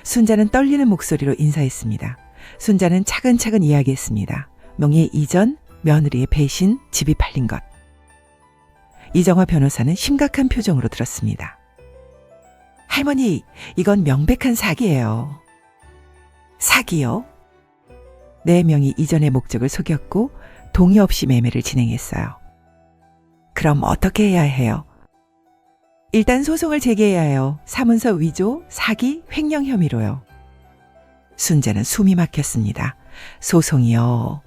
순자는 떨리는 목소리로 인사했습니다. 순자는 차근차근 이야기했습니다. 명예 이전, 며느리의 배신, 집이 팔린 것. 이정화 변호사는 심각한 표정으로 들었습니다. 할머니, 이건 명백한 사기예요. 사기요? 내 명의 이전의 목적을 속였고 동의 없이 매매를 진행했어요. 그럼 어떻게 해야 해요? 일단 소송을 제기해야 해요. 사문서 위조, 사기, 횡령 혐의로요. 순자는 숨이 막혔습니다. 소송이요.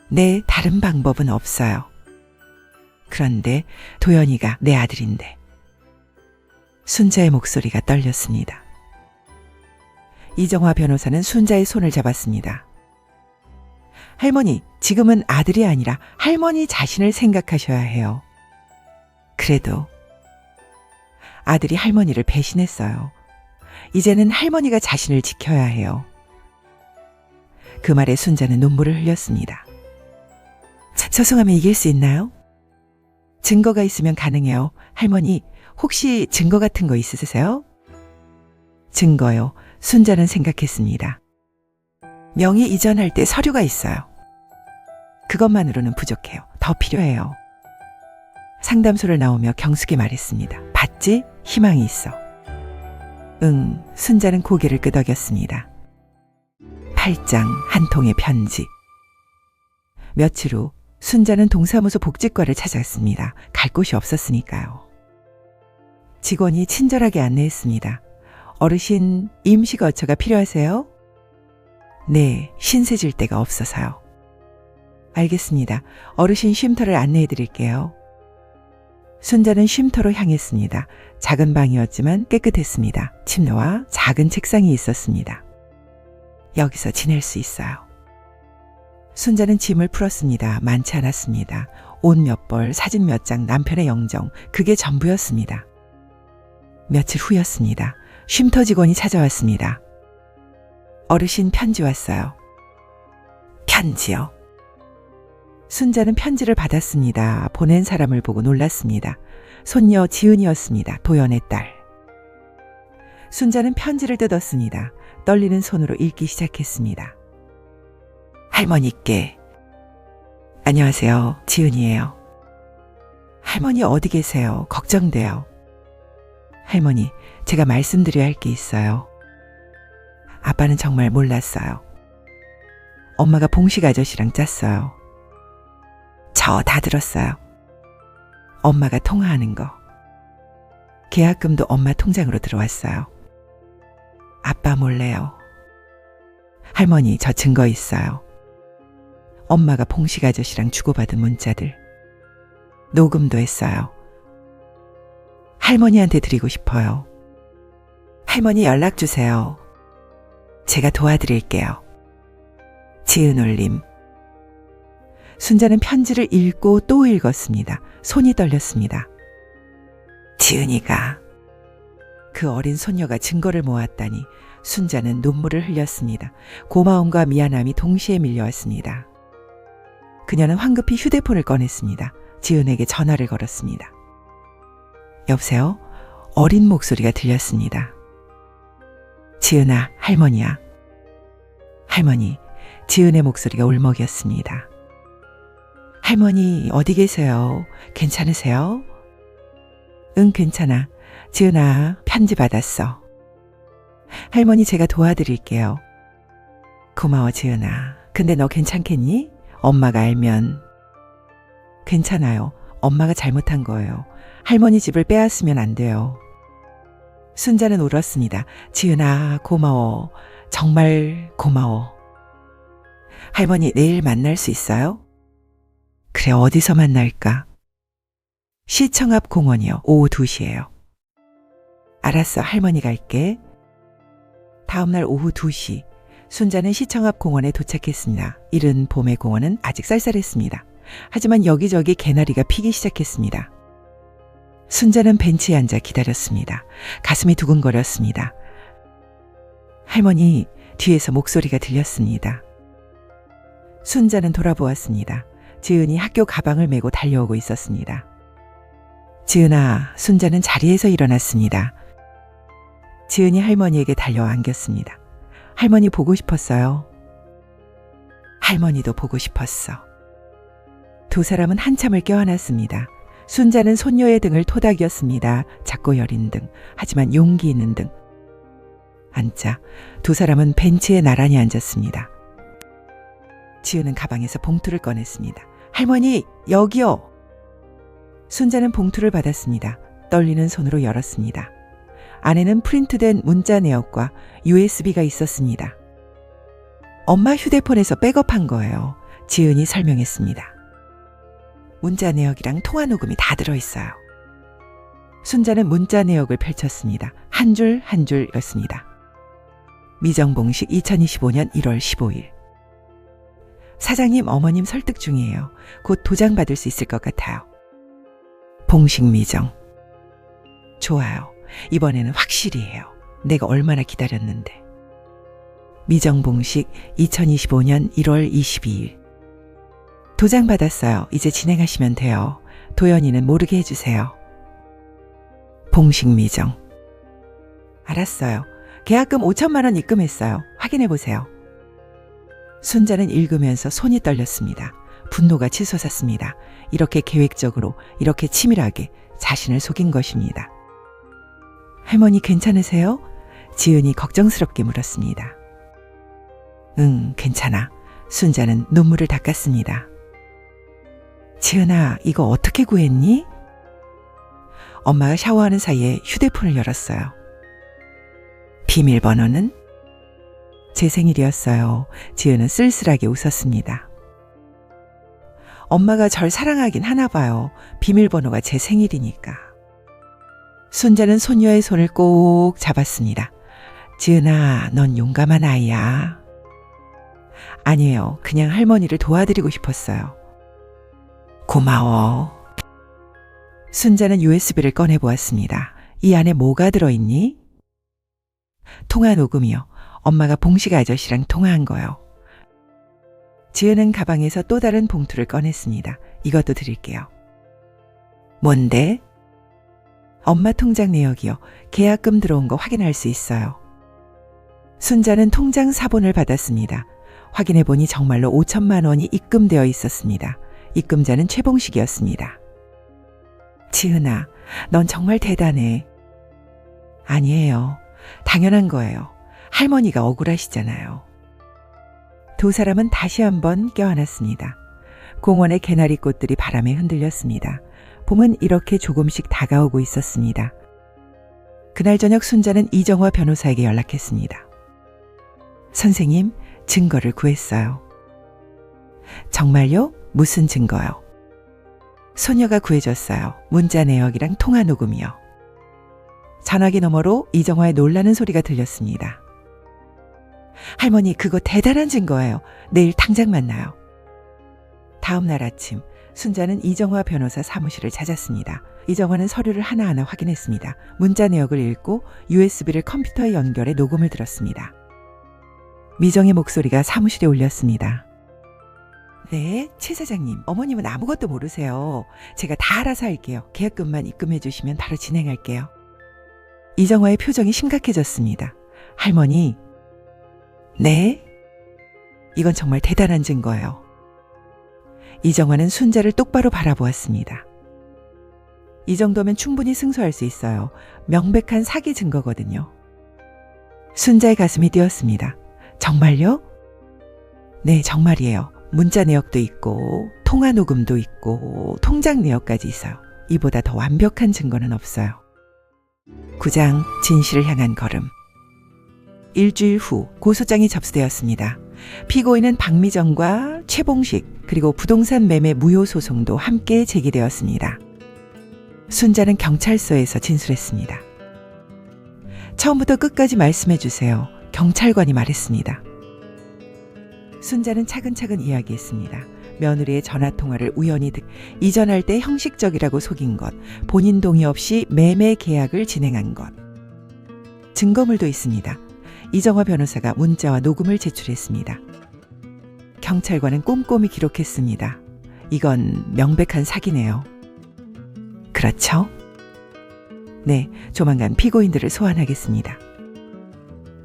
네, 다른 방법은 없어요. 그런데 도연이가 내 아들인데. 순자의 목소리가 떨렸습니다. 이정화 변호사는 순자의 손을 잡았습니다. 할머니, 지금은 아들이 아니라 할머니 자신을 생각하셔야 해요. 그래도 아들이 할머니를 배신했어요. 이제는 할머니가 자신을 지켜야 해요. 그 말에 순자는 눈물을 흘렸습니다. 소송하면 이길 수 있나요? 증거가 있으면 가능해요. 할머니, 혹시 증거 같은 거 있으세요? 증거요. 순자는 생각했습니다. 명의 이전할 때 서류가 있어요. 그것만으로는 부족해요. 더 필요해요. 상담소를 나오며 경숙이 말했습니다. 봤지? 희망이 있어. 응, 순자는 고개를 끄덕였습니다. 8장 한 통의 편지. 며칠 후 순자는 동사무소 복지과를 찾았습니다. 갈 곳이 없었으니까요. 직원이 친절하게 안내했습니다. 어르신 임시 거처가 필요하세요? 네, 신세 질 데가 없어서요. 알겠습니다. 어르신 쉼터를 안내해 드릴게요. 순자는 쉼터로 향했습니다. 작은 방이었지만 깨끗했습니다. 침대와 작은 책상이 있었습니다. 여기서 지낼 수 있어요. 순자는 짐을 풀었습니다. 많지 않았습니다. 옷 몇 벌, 사진 몇 장, 남편의 영정, 그게 전부였습니다. 며칠 후였습니다. 쉼터 직원이 찾아왔습니다. 어르신 편지 왔어요. 편지요? 순자는 편지를 받았습니다. 보낸 사람을 보고 놀랐습니다. 손녀 지은이었습니다. 도연의 딸. 순자는 편지를 뜯었습니다. 떨리는 손으로 읽기 시작했습니다. 할머니께. 안녕하세요. 지은이에요. 할머니 어디 계세요? 걱정돼요. 할머니, 제가 말씀드려야 할 게 있어요. 아빠는 정말 몰랐어요. 엄마가 봉식 아저씨랑 짰어요. 저 다 들었어요. 엄마가 통화하는 거. 계약금도 엄마 통장으로 들어왔어요. 아빠 몰래요. 할머니, 저 증거 있어요. 엄마가 봉식 아저씨랑 주고받은 문자들. 녹음도 했어요. 할머니한테 드리고 싶어요. 할머니 연락 주세요. 제가 도와드릴게요. 지은 올림. 순자는 편지를 읽고 또 읽었습니다. 손이 떨렸습니다. 지은이가. 그 어린 소녀가 증거를 모았다니 순자는 눈물을 흘렸습니다. 고마움과 미안함이 동시에 밀려왔습니다. 그녀는 황급히 휴대폰을 꺼냈습니다. 지은에게 전화를 걸었습니다. 여보세요? 어린 목소리가 들렸습니다. 지은아, 할머니야. 할머니, 지은의 목소리가 울먹였습니다. 할머니, 어디 계세요? 괜찮으세요? 응, 괜찮아. 지은아, 편지 받았어. 할머니, 제가 도와드릴게요. 고마워, 지은아. 근데 너 괜찮겠니? 엄마가 알면. 괜찮아요. 엄마가 잘못한 거예요. 할머니 집을 빼앗으면 안 돼요. 순자는 울었습니다. 지은아, 고마워. 정말 고마워. 할머니, 내일 만날 수 있어요? 그래, 어디서 만날까? 시청 앞 공원이요. 오후 2시예요. 알았어, 할머니 갈게. 다음날 오후 2시, 순자는 시청 앞 공원에 도착했습니다. 이른 봄의 공원은 아직 쌀쌀했습니다. 하지만 여기저기 개나리가 피기 시작했습니다. 순자는 벤치에 앉아 기다렸습니다. 가슴이 두근거렸습니다. 할머니, 뒤에서 목소리가 들렸습니다. 순자는 돌아보았습니다. 지은이 학교 가방을 메고 달려오고 있었습니다. 지은아, 순자는 자리에서 일어났습니다. 지은이 할머니에게 달려와 안겼습니다. 할머니 보고 싶었어요. 할머니도 보고 싶었어. 두 사람은 한참을 껴안았습니다. 순자는 손녀의 등을 토닥였습니다. 작고 여린 등, 하지만 용기 있는 등. 앉자 두 사람은 벤치에 나란히 앉았습니다. 지은은 가방에서 봉투를 꺼냈습니다. 할머니, 여기요. 순자는 봉투를 받았습니다. 떨리는 손으로 열었습니다. 안에는 프린트된 문자 내역과 USB가 있었습니다. 엄마 휴대폰에서 백업한 거예요. 지은이 설명했습니다. 문자 내역이랑 통화 녹음이 다 들어있어요. 순자는 문자 내역을 펼쳤습니다. 한 줄 한 줄이었습니다. 미정봉식 2025년 1월 15일. 사장님, 어머님 설득 중이에요. 곧 도장 받을 수 있을 것 같아요. 봉식 미정. 좋아요. 이번에는 확실히 해요. 내가 얼마나 기다렸는데. 미정봉식 2025년 1월 22일. 도장 받았어요. 이제 진행하시면 돼요. 도연이는 모르게 해주세요. 봉식 미정. 알았어요. 계약금 5천만 원 입금했어요. 확인해 보세요. 순자는 읽으면서 손이 떨렸습니다. 분노가 치솟았습니다. 이렇게 계획적으로, 이렇게 치밀하게 자신을 속인 것입니다. 할머니 괜찮으세요? 지은이 걱정스럽게 물었습니다. 응, 괜찮아. 순자는 눈물을 닦았습니다. 지은아, 이거 어떻게 구했니? 엄마가 샤워하는 사이에 휴대폰을 열었어요. 비밀번호는? 제 생일이었어요. 지은은 쓸쓸하게 웃었습니다. 엄마가 절 사랑하긴 하나 봐요. 비밀번호가 제 생일이니까. 순자는 손녀의 손을 꼭 잡았습니다. 지은아, 넌 용감한 아이야. 아니에요. 그냥 할머니를 도와드리고 싶었어요. 고마워. 순자는 USB를 꺼내보았습니다. 이 안에 뭐가 들어있니? 통화 녹음이요. 엄마가 봉식 아저씨랑 통화한 거요. 지은은 가방에서 또 다른 봉투를 꺼냈습니다. 이것도 드릴게요. 뭔데? 엄마 통장 내역이요. 계약금 들어온 거 확인할 수 있어요. 순자는 통장 사본을 받았습니다. 확인해보니 정말로 5천만 원이 입금되어 있었습니다. 입금자는 최봉식이었습니다. 지은아, 넌 정말 대단해. 아니에요. 당연한 거예요. 할머니가 억울하시잖아요. 두 사람은 다시 한번 껴안았습니다. 공원의 개나리 꽃들이 바람에 흔들렸습니다. 봄은 이렇게 조금씩 다가오고 있었습니다. 그날 저녁 순자는 이정화 변호사에게 연락했습니다. 선생님, 증거를 구했어요. 정말요? 무슨 증거요? 소녀가 구해줬어요. 문자 내역이랑 통화 녹음이요. 전화기 너머로 이정화의 놀라는 소리가 들렸습니다. 할머니, 그거 대단한 증거예요. 내일 당장 만나요. 다음 날 아침 순자는 이정화 변호사 사무실을 찾았습니다. 이정화는 서류를 하나하나 확인했습니다. 문자 내역을 읽고 USB를 컴퓨터에 연결해 녹음을 들었습니다. 미정의 목소리가 사무실에 울렸습니다. 네, 최 사장님, 어머님은 아무것도 모르세요. 제가 다 알아서 할게요. 계약금만 입금해 주시면 바로 진행할게요. 이정화의 표정이 심각해졌습니다. 할머니. 네? 이건 정말 대단한 증거예요. 이정화는 순자를 똑바로 바라보았습니다. 이 정도면 충분히 승소할 수 있어요. 명백한 사기 증거거든요. 순자의 가슴이 뛰었습니다. 정말요? 네, 정말이에요. 문자 내역도 있고 통화 녹음도 있고 통장 내역까지 있어요. 이보다 더 완벽한 증거는 없어요. 9장 진실을 향한 걸음. 일주일 후 고소장이 접수되었습니다. 피고인은 박미정과 최봉식 그리고 부동산 매매 무효 소송도 함께 제기되었습니다. 순자는 경찰서에서 진술했습니다. 처음부터 끝까지 말씀해 주세요. 경찰관이 말했습니다. 순자는 차근차근 이야기했습니다. 며느리의 전화통화를 우연히 이전할 때 형식적이라고 속인 것, 본인 동의 없이 매매 계약을 진행한 것. 증거물도 있습니다. 이정화 변호사가 문자와 녹음을 제출했습니다. 경찰관은 꼼꼼히 기록했습니다. 이건 명백한 사기네요. 그렇죠? 네, 조만간 피고인들을 소환하겠습니다.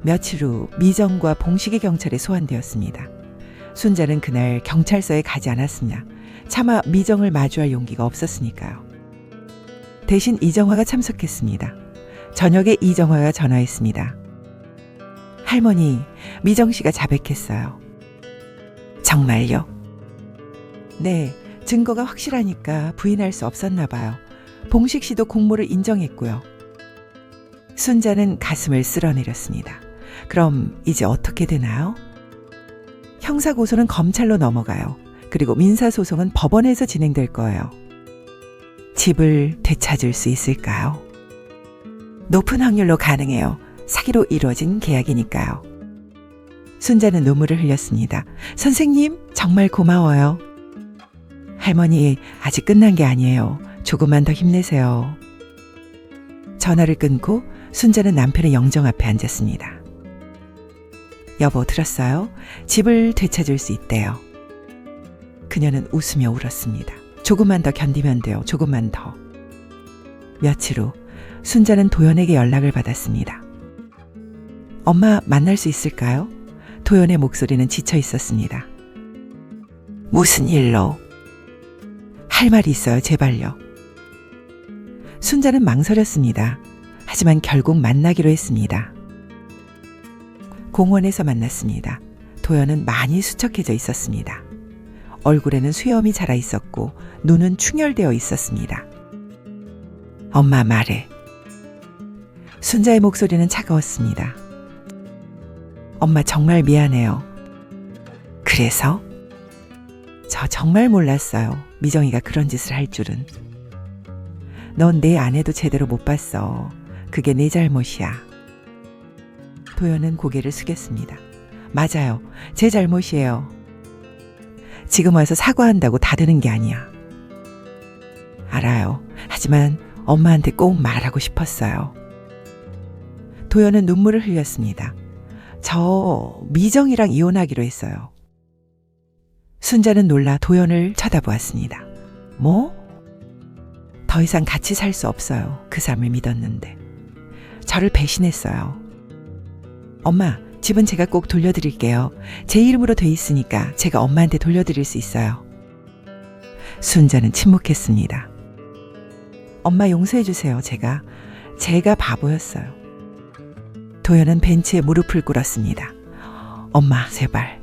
며칠 후 미정과 봉식이 경찰에 소환되었습니다. 순자는 그날 경찰서에 가지 않았습니다. 차마 미정을 마주할 용기가 없었으니까요. 대신 이정화가 참석했습니다. 저녁에 이정화가 전화했습니다. 할머니, 미정 씨가 자백했어요. 정말요? 네, 증거가 확실하니까 부인할 수 없었나 봐요. 봉식 씨도 공모를 인정했고요. 순자는 가슴을 쓸어내렸습니다. 그럼 이제 어떻게 되나요? 형사고소는 검찰로 넘어가요. 그리고 민사소송은 법원에서 진행될 거예요. 집을 되찾을 수 있을까요? 높은 확률로 가능해요. 사기로 이루어진 계약이니까요. 순자는 눈물을 흘렸습니다. 선생님, 정말 고마워요. 할머니, 아직 끝난 게 아니에요. 조금만 더 힘내세요. 전화를 끊고 순자는 남편의 영정 앞에 앉았습니다. 여보, 들었어요? 집을 되찾을 수 있대요. 그녀는 웃으며 울었습니다. 조금만 더 견디면 돼요. 조금만 더. 며칠 후 순자는 도연에게 연락을 받았습니다. 엄마, 만날 수 있을까요? 도연의 목소리는 지쳐 있었습니다. 무슨 일로? 할 말이 있어요. 제발요. 순자는 망설였습니다. 하지만 결국 만나기로 했습니다. 공원에서 만났습니다. 도연은 많이 수척해져 있었습니다. 얼굴에는 수염이 자라 있었고 눈은 충혈되어 있었습니다. 엄마, 말해. 순자의 목소리는 차가웠습니다. 엄마, 정말 미안해요. 그래서? 저 정말 몰랐어요. 미정이가 그런 짓을 할 줄은. 넌 내 아내도 제대로 못 봤어. 그게 내 잘못이야. 도연은 고개를 숙였습니다. 맞아요. 제 잘못이에요. 지금 와서 사과한다고 다 되는 게 아니야. 알아요. 하지만 엄마한테 꼭 말하고 싶었어요. 도연은 눈물을 흘렸습니다. 저 미정이랑 이혼하기로 했어요. 순자는 놀라 도연을 쳐다보았습니다. 뭐? 더 이상 같이 살 수 없어요. 그 사람을 믿었는데. 저를 배신했어요. 엄마, 집은 제가 꼭 돌려드릴게요. 제 이름으로 돼 있으니까 제가 엄마한테 돌려드릴 수 있어요. 순자는 침묵했습니다. 엄마, 용서해 주세요. 제가 바보였어요. 도연은 벤치에 무릎을 꿇었습니다. 엄마, 제발.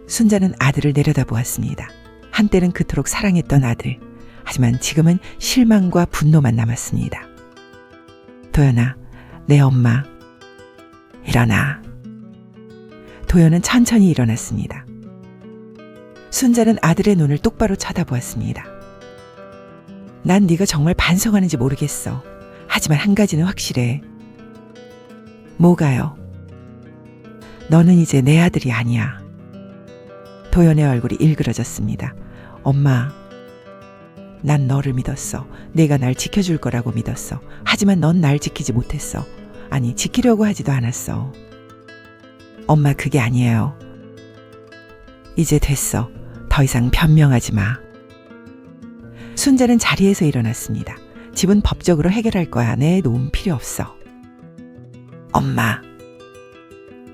순자는 아들을 내려다보았습니다. 한때는 그토록 사랑했던 아들. 하지만 지금은 실망과 분노만 남았습니다. 도연아, 내 엄마. 일어나. 도연은 천천히 일어났습니다. 순자는 아들의 눈을 똑바로 쳐다보았습니다. 난 네가 정말 반성하는지 모르겠어. 하지만 한 가지는 확실해. 뭐가요? 너는 이제 내 아들이 아니야. 도연의 얼굴이 일그러졌습니다. 엄마, 난 너를 믿었어. 내가 날 지켜줄 거라고 믿었어. 하지만 넌 날 지키지 못했어. 아니, 지키려고 하지도 않았어. 엄마, 그게 아니에요. 이제 됐어. 더 이상 변명하지 마. 순자는 자리에서 일어났습니다. 집은 법적으로 해결할 거야. 내 도움 필요 없어. 엄마.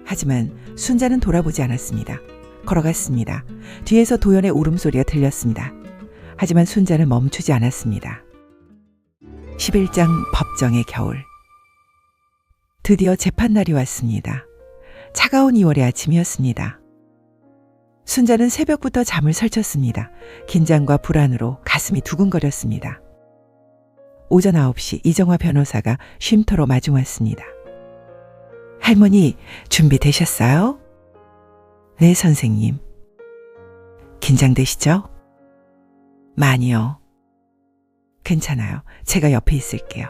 하지만 순자는 돌아보지 않았습니다. 걸어갔습니다. 뒤에서 도연의 울음소리가 들렸습니다. 하지만 순자는 멈추지 않았습니다. 11장 법정의 겨울. 드디어 재판날이 왔습니다. 차가운 2월의 아침이었습니다. 순자는 새벽부터 잠을 설쳤습니다. 긴장과 불안으로 가슴이 두근거렸습니다. 오전 9시 이정화 변호사가 쉼터로 마중 왔습니다. 할머니, 준비되셨어요? 네, 선생님. 긴장되시죠? 많이요. 괜찮아요. 제가 옆에 있을게요.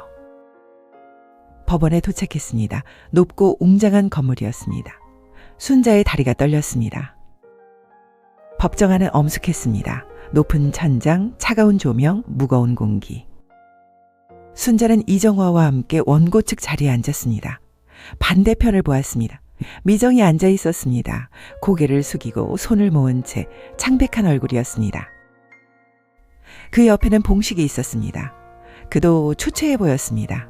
법원에 도착했습니다. 높고 웅장한 건물이었습니다. 순자의 다리가 떨렸습니다. 법정 안은 엄숙했습니다. 높은 천장, 차가운 조명, 무거운 공기. 순자는 이정화와 함께 원고 측 자리에 앉았습니다. 반대편을 보았습니다. 미정이 앉아 있었습니다. 고개를 숙이고 손을 모은 채 창백한 얼굴이었습니다. 그 옆에는 봉식이 있었습니다. 그도 초췌해 보였습니다.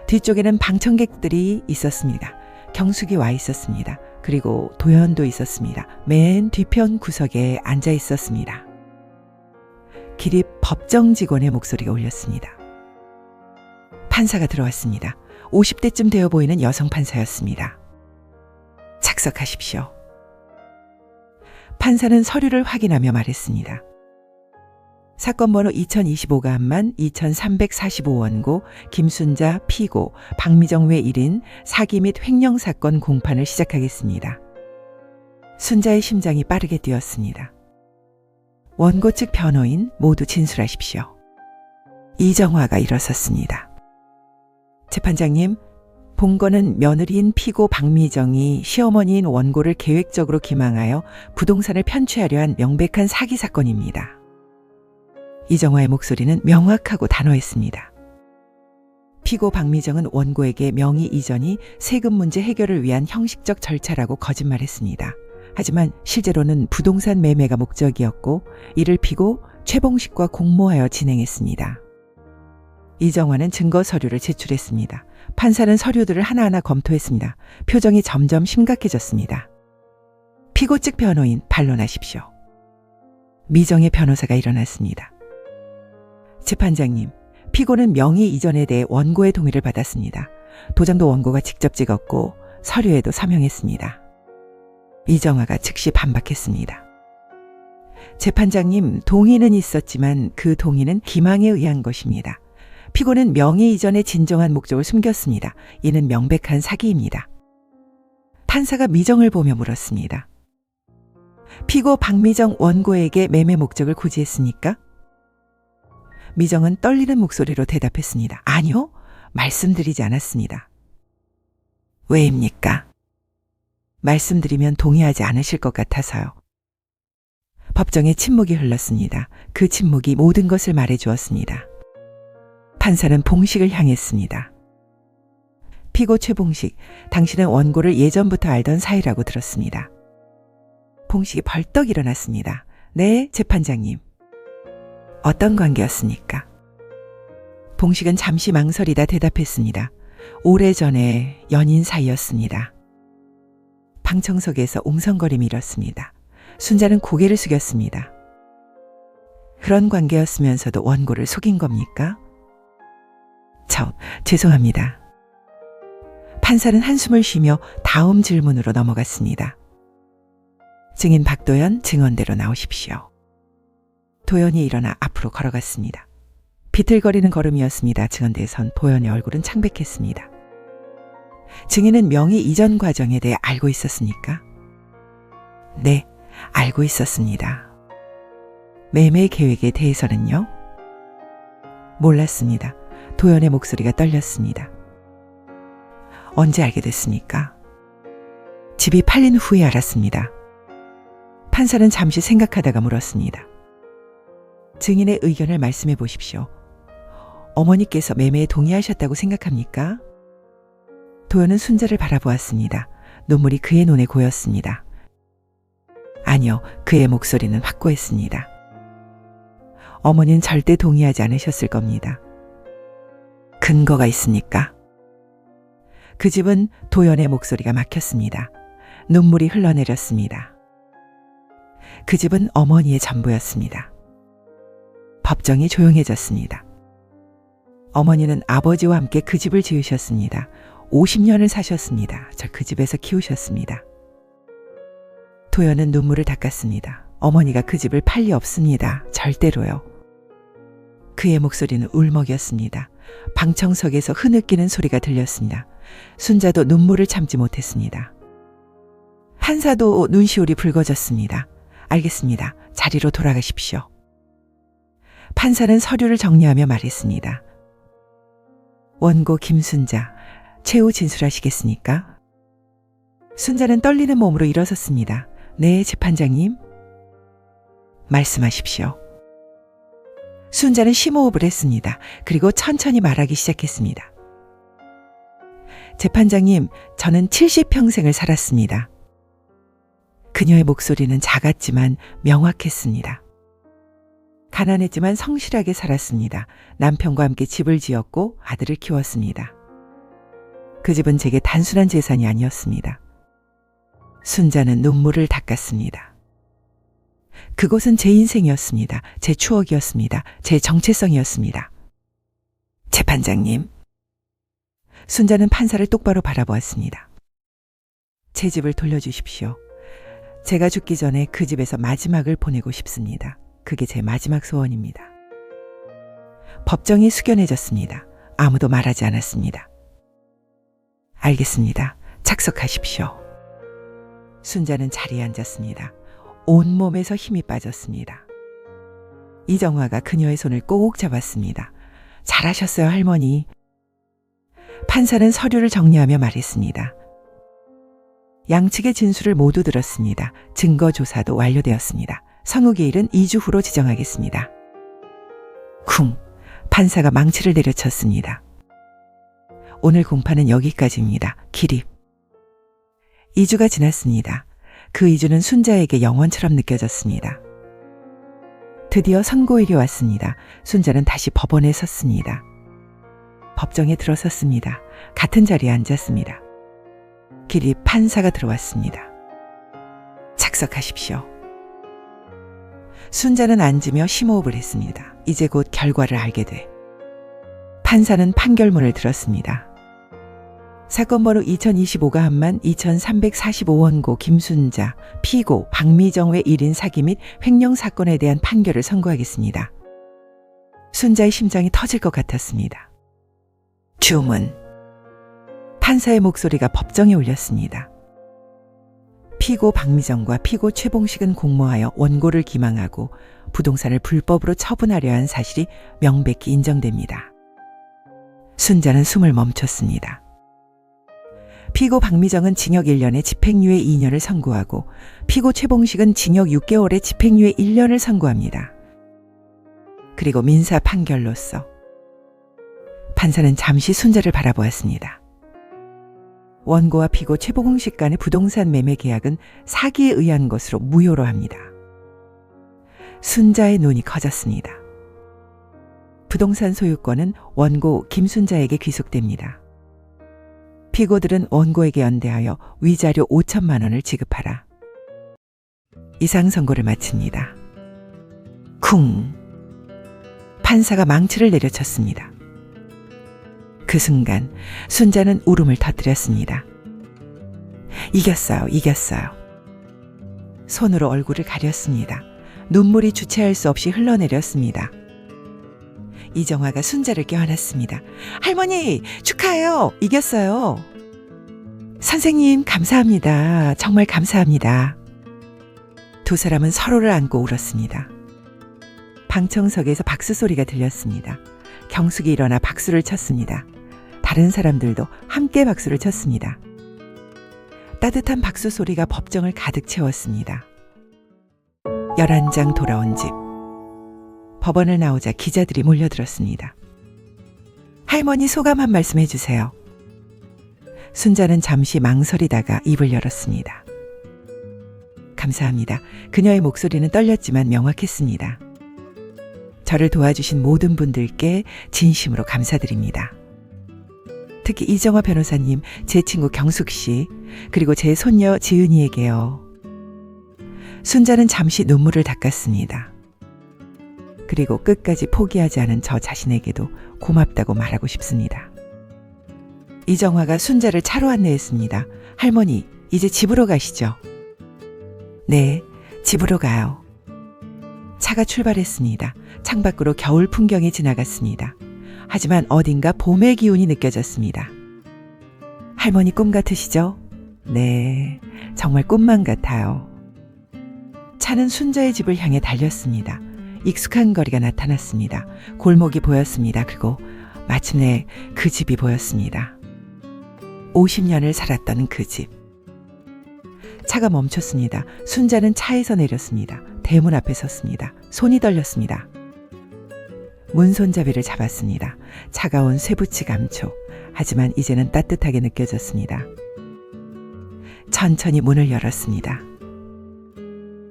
뒤쪽에는 방청객들이 있었습니다. 경숙이 와 있었습니다. 그리고 도연도 있었습니다. 맨 뒤편 구석에 앉아 있었습니다. 기립 법정 직원의 목소리가 울렸습니다. 판사가 들어왔습니다. 50대쯤 되어 보이는 여성 판사였습니다. 착석하십시오. 판사는 서류를 확인하며 말했습니다. 사건 번호 2025가만 2345원고 김순자 피고 박미정 외 1인 사기 및 횡령 사건 공판을 시작하겠습니다. 순자의 심장이 빠르게 뛰었습니다. 원고 측 변호인 모두 진술하십시오. 이정화가 일어섰습니다. 재판장님, 본건은 며느리인 피고 박미정이 시어머니인 원고를 계획적으로 기망하여 부동산을 편취하려 한 명백한 사기 사건입니다. 이정화의 목소리는 명확하고 단호했습니다. 피고 박미정은 원고에게 명의 이전이 세금 문제 해결을 위한 형식적 절차라고 거짓말했습니다. 하지만 실제로는 부동산 매매가 목적이었고 이를 피고 최봉식과 공모하여 진행했습니다. 이정화는 증거 서류를 제출했습니다. 판사는 서류들을 하나하나 검토했습니다. 표정이 점점 심각해졌습니다. 피고 측 변호인 반론하십시오. 미정의 변호사가 일어났습니다. 재판장님, 피고는 명의 이전에 대해 원고의 동의를 받았습니다. 도장도 원고가 직접 찍었고 서류에도 서명했습니다. 이정화가 즉시 반박했습니다. 재판장님, 동의는 있었지만 그 동의는 기망에 의한 것입니다. 피고는 명의 이전의 진정한 목적을 숨겼습니다. 이는 명백한 사기입니다. 판사가 미정을 보며 물었습니다. 피고 박미정 원고에게 매매 목적을 고지했습니까? 미정은 떨리는 목소리로 대답했습니다. 아니요, 말씀드리지 않았습니다. 왜입니까? 말씀드리면 동의하지 않으실 것 같아서요. 법정에 침묵이 흘렀습니다. 그 침묵이 모든 것을 말해주었습니다. 판사는 봉식을 향했습니다. 피고 최봉식, 당신은 원고를 예전부터 알던 사이라고 들었습니다. 봉식이 벌떡 일어났습니다. 네, 재판장님. 어떤 관계였습니까? 봉식은 잠시 망설이다 대답했습니다. 오래전에 연인 사이였습니다. 방청석에서 웅성거림이 일었습니다. 순자는 고개를 숙였습니다. 그런 관계였으면서도 원고를 속인 겁니까? 죄송합니다. 판사는 한숨을 쉬며 다음 질문으로 넘어갔습니다. 증인 박도연, 증언대로 나오십시오. 도연이 일어나 앞으로 걸어갔습니다. 비틀거리는 걸음이었습니다. 증언대에선 도연의 얼굴은 창백했습니다. 증인은 명의 이전 과정에 대해 알고 있었습니까? 네, 알고 있었습니다. 매매 계획에 대해서는요? 몰랐습니다. 도연의 목소리가 떨렸습니다. 언제 알게 됐습니까? 집이 팔린 후에 알았습니다. 판사는 잠시 생각하다가 물었습니다. 증인의 의견을 말씀해 보십시오. 어머니께서 매매에 동의하셨다고 생각합니까? 도연은 순자를 바라보았습니다. 눈물이 그의 눈에 고였습니다. 아니요, 그의 목소리는 확고했습니다. 어머니는 절대 동의하지 않으셨을 겁니다. 근거가 있습니까? 그 집은 도연의 목소리가 막혔습니다. 눈물이 흘러내렸습니다. 그 집은 어머니의 전부였습니다. 법정이 조용해졌습니다. 어머니는 아버지와 함께 그 집을 지으셨습니다. 50년을 사셨습니다. 저 그 집에서 키우셨습니다. 도연은 눈물을 닦았습니다. 어머니가 그 집을 팔 리 없습니다. 절대로요. 그의 목소리는 울먹였습니다. 방청석에서 흐느끼는 소리가 들렸습니다. 순자도 눈물을 참지 못했습니다. 판사도 눈시울이 붉어졌습니다. 알겠습니다. 자리로 돌아가십시오. 판사는 서류를 정리하며 말했습니다. 원고 김순자, 최후 진술하시겠습니까? 순자는 떨리는 몸으로 일어섰습니다. 네, 재판장님. 말씀하십시오. 순자는 심호흡을 했습니다. 그리고 천천히 말하기 시작했습니다. 재판장님, 저는 70평생을 살았습니다. 그녀의 목소리는 작았지만 명확했습니다. 가난했지만 성실하게 살았습니다. 남편과 함께 집을 지었고 아들을 키웠습니다. 그 집은 제게 단순한 재산이 아니었습니다. 순자는 눈물을 닦았습니다. 그곳은 제 인생이었습니다. 제 추억이었습니다. 제 정체성이었습니다. 재판장님. 순자는 판사를 똑바로 바라보았습니다. 제 집을 돌려주십시오. 제가 죽기 전에 그 집에서 마지막을 보내고 싶습니다. 그게 제 마지막 소원입니다. 법정이 숙연해졌습니다. 아무도 말하지 않았습니다. 알겠습니다. 착석하십시오. 순자는 자리에 앉았습니다. 온몸에서 힘이 빠졌습니다. 이정화가 그녀의 손을 꼭 잡았습니다. 잘하셨어요, 할머니. 판사는 서류를 정리하며 말했습니다. 양측의 진술을 모두 들었습니다. 증거 조사도 완료되었습니다. 선후기일은 2주 후로 지정하겠습니다. 쿵! 판사가 망치를 내려쳤습니다. 오늘 공판은 여기까지입니다. 기립. 2주가 지났습니다. 그 2주는 순자에게 영원처럼 느껴졌습니다. 드디어 선고일이 왔습니다. 순자는 다시 법원에 섰습니다. 법정에 들어섰습니다. 같은 자리에 앉았습니다. 길이 판사가 들어왔습니다. 착석하십시오. 순자는 앉으며 심호흡을 했습니다. 이제 곧 결과를 알게 돼. 판사는 판결문을 들었습니다. 사건 번호 2025가 한만 2345원고 김순자, 피고 박미정 외 1인 사기 및 횡령 사건에 대한 판결을 선고하겠습니다. 순자의 심장이 터질 것 같았습니다. 주문. 판사의 목소리가 법정에 울렸습니다. 피고 박미정과 피고 최봉식은 공모하여 원고를 기망하고 부동산을 불법으로 처분하려 한 사실이 명백히 인정됩니다. 순자는 숨을 멈췄습니다. 피고 박미정은 징역 1년에 집행유예 2년을 선고하고 피고 최봉식은 징역 6개월에 집행유예 1년을 선고합니다. 그리고 민사 판결로서 판사는 잠시 순자를 바라보았습니다. 원고와 피고 최봉식 간의 부동산 매매 계약은 사기에 의한 것으로 무효로 합니다. 순자의 눈이 커졌습니다. 부동산 소유권은 원고 김순자에게 귀속됩니다. 피고들은 원고에게 연대하여 위자료 5천만 원을 지급하라. 이상 선고를 마칩니다. 쿵! 판사가 망치를 내려쳤습니다. 그 순간 순자는 울음을 터뜨렸습니다. 이겼어요, 이겼어요. 손으로 얼굴을 가렸습니다. 눈물이 주체할 수 없이 흘러내렸습니다. 이정화가 순자를 껴안았습니다. 할머니, 축하해요. 이겼어요. 선생님, 감사합니다. 정말 감사합니다. 두 사람은 서로를 안고 울었습니다. 방청석에서 박수 소리가 들렸습니다. 경숙이 일어나 박수를 쳤습니다. 다른 사람들도 함께 박수를 쳤습니다. 따뜻한 박수 소리가 법정을 가득 채웠습니다. 11장 돌아온 집. 법원을 나오자 기자들이 몰려들었습니다. 할머니 소감 한 말씀 해주세요. 순자는 잠시 망설이다가 입을 열었습니다. 감사합니다. 그녀의 목소리는 떨렸지만 명확했습니다. 저를 도와주신 모든 분들께 진심으로 감사드립니다. 특히 이정화 변호사님, 제 친구 경숙 씨, 그리고 제 손녀 지은이에게요. 순자는 잠시 눈물을 닦았습니다. 그리고 끝까지 포기하지 않은 저 자신에게도 고맙다고 말하고 싶습니다. 이정화가 순자를 차로 안내했습니다. 할머니, 이제 집으로 가시죠. 네, 집으로 가요. 차가 출발했습니다. 창밖으로 겨울 풍경이 지나갔습니다. 하지만 어딘가 봄의 기운이 느껴졌습니다. 할머니 꿈 같으시죠? 네, 정말 꿈만 같아요. 차는 순자의 집을 향해 달렸습니다. 익숙한 거리가 나타났습니다. 골목이 보였습니다. 그리고 마침내 그 집이 보였습니다. 50년을 살았던 그 집. 차가 멈췄습니다. 순자는 차에서 내렸습니다. 대문 앞에 섰습니다. 손이 떨렸습니다. 문손잡이를 잡았습니다. 차가운 쇠붙이 감촉. 하지만 이제는 따뜻하게 느껴졌습니다. 천천히 문을 열었습니다.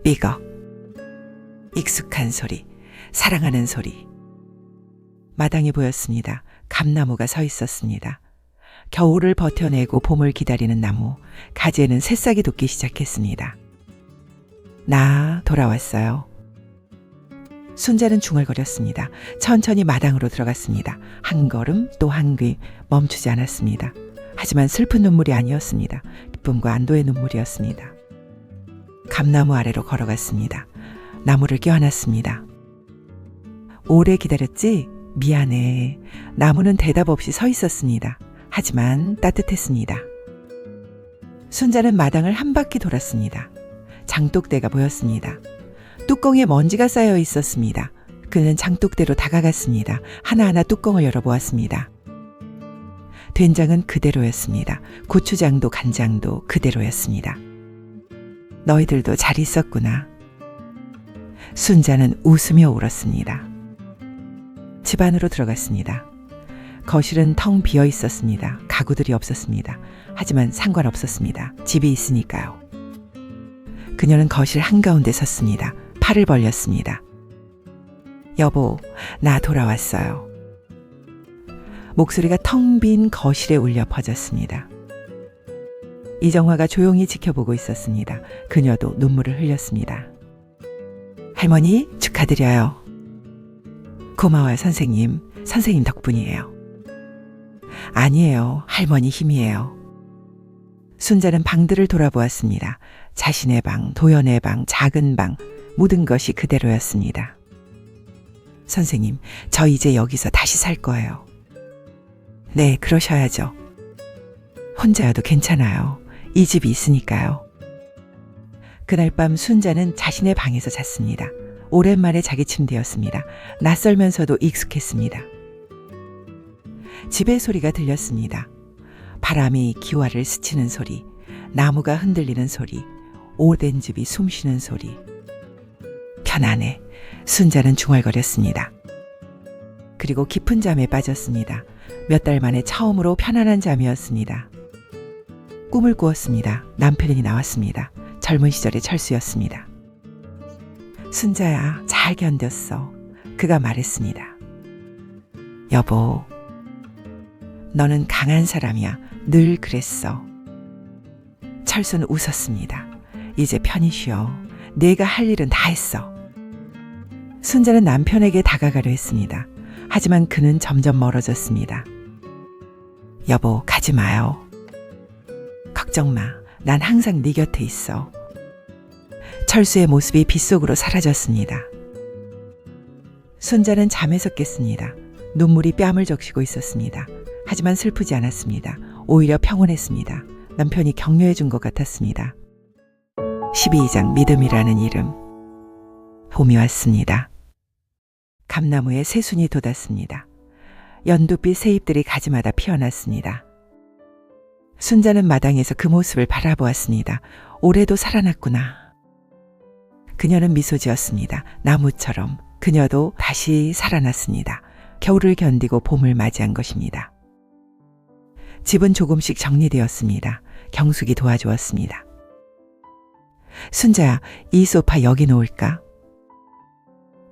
삐걱. 익숙한 소리, 사랑하는 소리. 마당이 보였습니다. 감나무가 서 있었습니다. 겨울을 버텨내고 봄을 기다리는 나무, 가지에는 새싹이 돋기 시작했습니다. 나 돌아왔어요. 순자는 중얼거렸습니다. 천천히 마당으로 들어갔습니다. 한 걸음 또 한 귀 멈추지 않았습니다. 하지만 슬픈 눈물이 아니었습니다. 기쁨과 안도의 눈물이었습니다. 감나무 아래로 걸어갔습니다. 나무를 껴안았습니다. 오래 기다렸지? 미안해. 나무는 대답 없이 서 있었습니다. 하지만 따뜻했습니다. 순자는 마당을 한 바퀴 돌았습니다. 장독대가 보였습니다. 뚜껑에 먼지가 쌓여 있었습니다. 그는 장독대로 다가갔습니다. 하나하나 뚜껑을 열어보았습니다. 된장은 그대로였습니다. 고추장도 간장도 그대로였습니다. 너희들도 잘 있었구나. 순자는 웃으며 울었습니다. 집 안으로 들어갔습니다. 거실은 텅 비어 있었습니다. 가구들이 없었습니다. 하지만 상관없었습니다. 집이 있으니까요. 그녀는 거실 한가운데 섰습니다. 팔을 벌렸습니다. 여보, 나 돌아왔어요. 목소리가 텅 빈 거실에 울려 퍼졌습니다. 이정화가 조용히 지켜보고 있었습니다. 그녀도 눈물을 흘렸습니다. 할머니, 축하드려요. 고마워요, 선생님. 선생님 덕분이에요. 아니에요. 할머니 힘이에요. 순자는 방들을 돌아보았습니다. 자신의 방, 도연의 방, 작은 방, 모든 것이 그대로였습니다. 선생님, 저 이제 여기서 다시 살 거예요. 네, 그러셔야죠. 혼자여도 괜찮아요. 이 집이 있으니까요. 그날 밤 순자는 자신의 방에서 잤습니다. 오랜만에 자기 침대였습니다. 낯설면서도 익숙했습니다. 집의 소리가 들렸습니다. 바람이 기와를 스치는 소리, 나무가 흔들리는 소리, 오랜 집이 숨쉬는 소리. 편안해. 순자는 중얼거렸습니다. 그리고 깊은 잠에 빠졌습니다. 몇 달 만에 처음으로 편안한 잠이었습니다. 꿈을 꾸었습니다. 남편이 나왔습니다. 젊은 시절의 철수였습니다. 순자야, 잘 견뎠어. 그가 말했습니다. 여보, 너는 강한 사람이야. 늘 그랬어. 철수는 웃었습니다. 이제 편히 쉬어. 내가 할 일은 다 했어. 순자는 남편에게 다가가려 했습니다. 하지만 그는 점점 멀어졌습니다. 여보, 가지 마요. 걱정 마. 난 항상 네 곁에 있어. 철수의 모습이 빗속으로 사라졌습니다. 순자는 잠에서 깼습니다. 눈물이 뺨을 적시고 있었습니다. 하지만 슬프지 않았습니다. 오히려 평온했습니다. 남편이 격려해 준 것 같았습니다. 12장 믿음이라는 이름. 봄이 왔습니다. 감나무에 새순이 돋았습니다. 연두빛 새잎들이 가지마다 피어났습니다. 순자는 마당에서 그 모습을 바라보았습니다. 올해도 살아났구나. 그녀는 미소 지었습니다. 나무처럼 그녀도 다시 살아났습니다. 겨울을 견디고 봄을 맞이한 것입니다. 집은 조금씩 정리되었습니다. 경숙이 도와주었습니다. 순자야, 이 소파 여기 놓을까?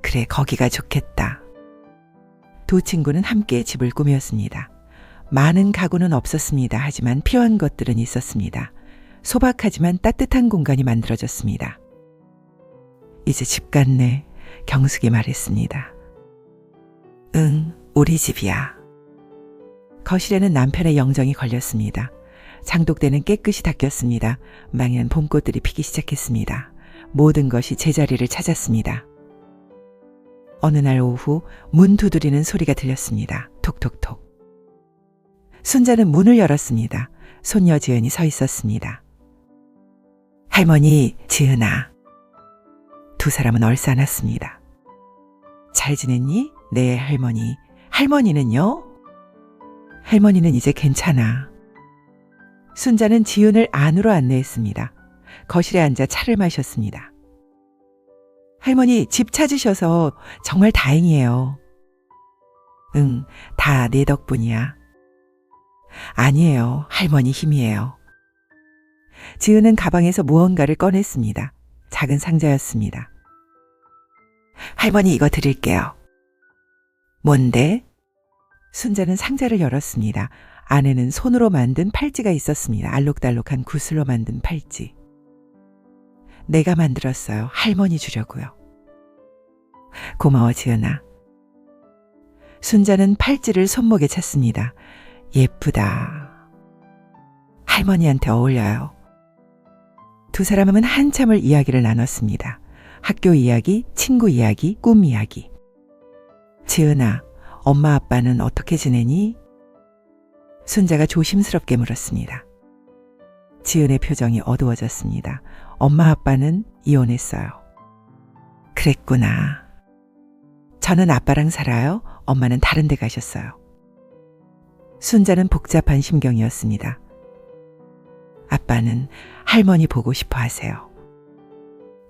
그래, 거기가 좋겠다. 두 친구는 함께 집을 꾸몄습니다. 많은 가구는 없었습니다. 하지만 필요한 것들은 있었습니다. 소박하지만 따뜻한 공간이 만들어졌습니다. 이제 집 같네, 경숙이 말했습니다. 응, 우리 집이야. 거실에는 남편의 영정이 걸렸습니다. 장독대는 깨끗이 닦였습니다. 망연 봄꽃들이 피기 시작했습니다. 모든 것이 제자리를 찾았습니다. 어느 날 오후 문 두드리는 소리가 들렸습니다. 톡톡톡. 순자는 문을 열었습니다. 손녀 지은이 서 있었습니다. 할머니, 지은아. 두 사람은 얼싸안았습니다. 잘 지냈니? 네, 할머니. 할머니는요? 할머니는 이제 괜찮아. 순자는 지은을 안으로 안내했습니다. 거실에 앉아 차를 마셨습니다. 할머니, 집 찾으셔서 정말 다행이에요. 응, 다 내 덕분이야. 아니에요. 할머니 힘이에요. 지은은 가방에서 무언가를 꺼냈습니다. 작은 상자였습니다. 할머니, 이거 드릴게요. 뭔데? 순자는 상자를 열었습니다. 안에는 손으로 만든 팔찌가 있었습니다. 알록달록한 구슬로 만든 팔찌. 내가 만들었어요. 할머니 주려고요. 고마워, 지은아. 순자는 팔찌를 손목에 찼습니다. 예쁘다. 할머니한테 어울려요. 두 사람은 한참을 이야기를 나눴습니다. 학교 이야기, 친구 이야기, 꿈 이야기. 지은아, 엄마 아빠는 어떻게 지내니? 순자가 조심스럽게 물었습니다. 지은의 표정이 어두워졌습니다. 엄마 아빠는 이혼했어요. 그랬구나. 저는 아빠랑 살아요. 엄마는 다른 데 가셨어요. 순자는 복잡한 심경이었습니다. 아빠는 할머니 보고 싶어 하세요.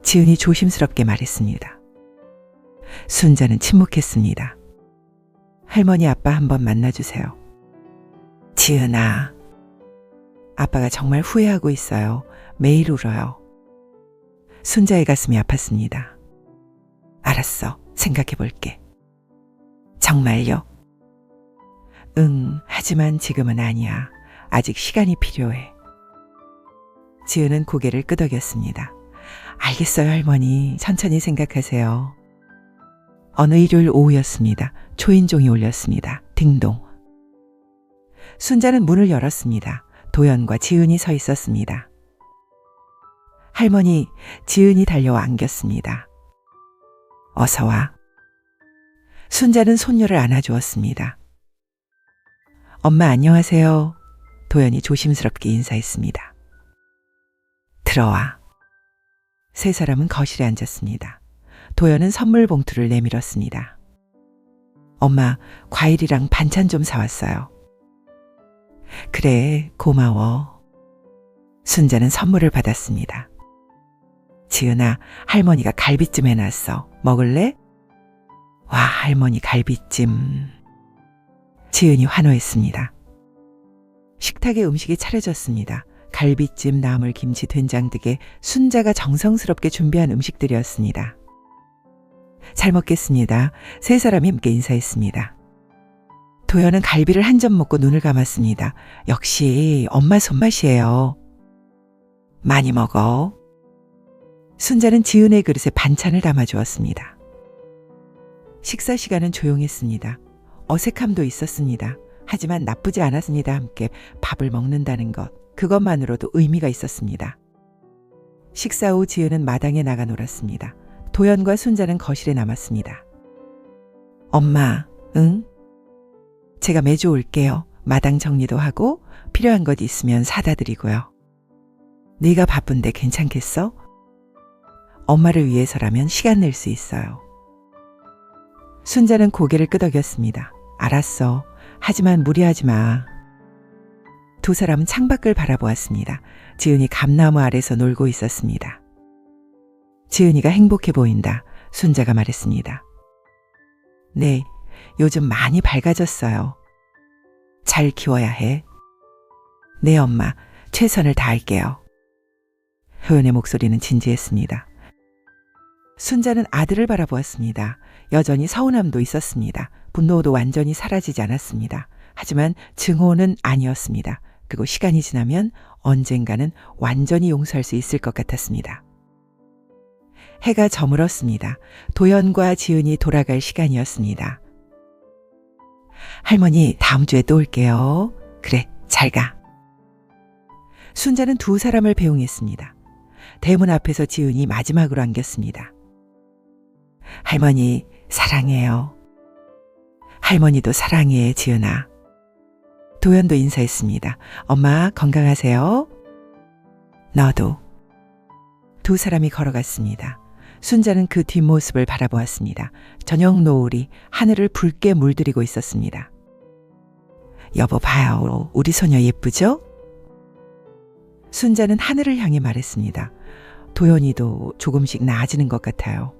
지은이 조심스럽게 말했습니다. 순자는 침묵했습니다. 할머니 아빠 한번 만나주세요. 지은아, 아빠가 정말 후회하고 있어요. 매일 울어요. 순자의 가슴이 아팠습니다. 알았어, 생각해 볼게. 정말요? 응, 하지만 지금은 아니야. 아직 시간이 필요해. 지은은 고개를 끄덕였습니다. 알겠어요, 할머니. 천천히 생각하세요. 어느 일요일 오후였습니다. 초인종이 울렸습니다. 딩동. 순자는 문을 열었습니다. 도연과 지은이 서 있었습니다. 할머니, 지은이 달려와 안겼습니다. 어서 와. 순자는 손녀를 안아주었습니다. 엄마 안녕하세요. 도연이 조심스럽게 인사했습니다. 들어와. 세 사람은 거실에 앉았습니다. 도연은 선물 봉투를 내밀었습니다. 엄마, 과일이랑 반찬 좀 사왔어요. 그래, 고마워. 순자는 선물을 받았습니다. 지은아, 할머니가 갈비찜 해놨어. 먹을래? 와, 할머니 갈비찜. 지은이 환호했습니다. 식탁에 음식이 차려졌습니다. 갈비찜, 나물, 김치, 된장찌개, 순자가 정성스럽게 준비한 음식들이었습니다. 잘 먹겠습니다. 세 사람이 함께 인사했습니다. 도연은 갈비를 한 점 먹고 눈을 감았습니다. 역시 엄마 손맛이에요. 많이 먹어. 순자는 지은의 그릇에 반찬을 담아주었습니다. 식사 시간은 조용했습니다. 어색함도 있었습니다. 하지만 나쁘지 않았습니다. 함께 밥을 먹는다는 것, 그것만으로도 의미가 있었습니다. 식사 후 지은은 마당에 나가 놀았습니다. 도연과 순자는 거실에 남았습니다. 엄마, 응? 제가 매주 올게요. 마당 정리도 하고 필요한 것 있으면 사다 드리고요. 네가 바쁜데 괜찮겠어? 엄마를 위해서라면 시간 낼 수 있어요. 순자는 고개를 끄덕였습니다. 알았어. 하지만 무리하지 마. 두 사람은 창밖을 바라보았습니다. 지은이 감나무 아래서 놀고 있었습니다. 지은이가 행복해 보인다. 순자가 말했습니다. 네, 요즘 많이 밝아졌어요. 잘 키워야 해. 네, 엄마. 최선을 다할게요. 효연의 목소리는 진지했습니다. 순자는 아들을 바라보았습니다. 여전히 서운함도 있었습니다. 분노도 완전히 사라지지 않았습니다. 하지만 증오는 아니었습니다. 그리고 시간이 지나면 언젠가는 완전히 용서할 수 있을 것 같았습니다. 해가 저물었습니다. 도연과 지은이 돌아갈 시간이었습니다. 할머니, 다음 주에 또 올게요. 그래, 잘 가. 순자는 두 사람을 배웅했습니다. 대문 앞에서 지은이 마지막으로 안겼습니다. 할머니, 사랑해요. 할머니도 사랑해, 지은아. 도연도 인사했습니다. 엄마, 건강하세요. 너도. 두 사람이 걸어갔습니다. 순자는 그 뒷모습을 바라보았습니다. 저녁 노을이 하늘을 붉게 물들이고 있었습니다. 여보 봐요. 우리 소녀 예쁘죠? 순자는 하늘을 향해 말했습니다. 도연이도 조금씩 나아지는 것 같아요.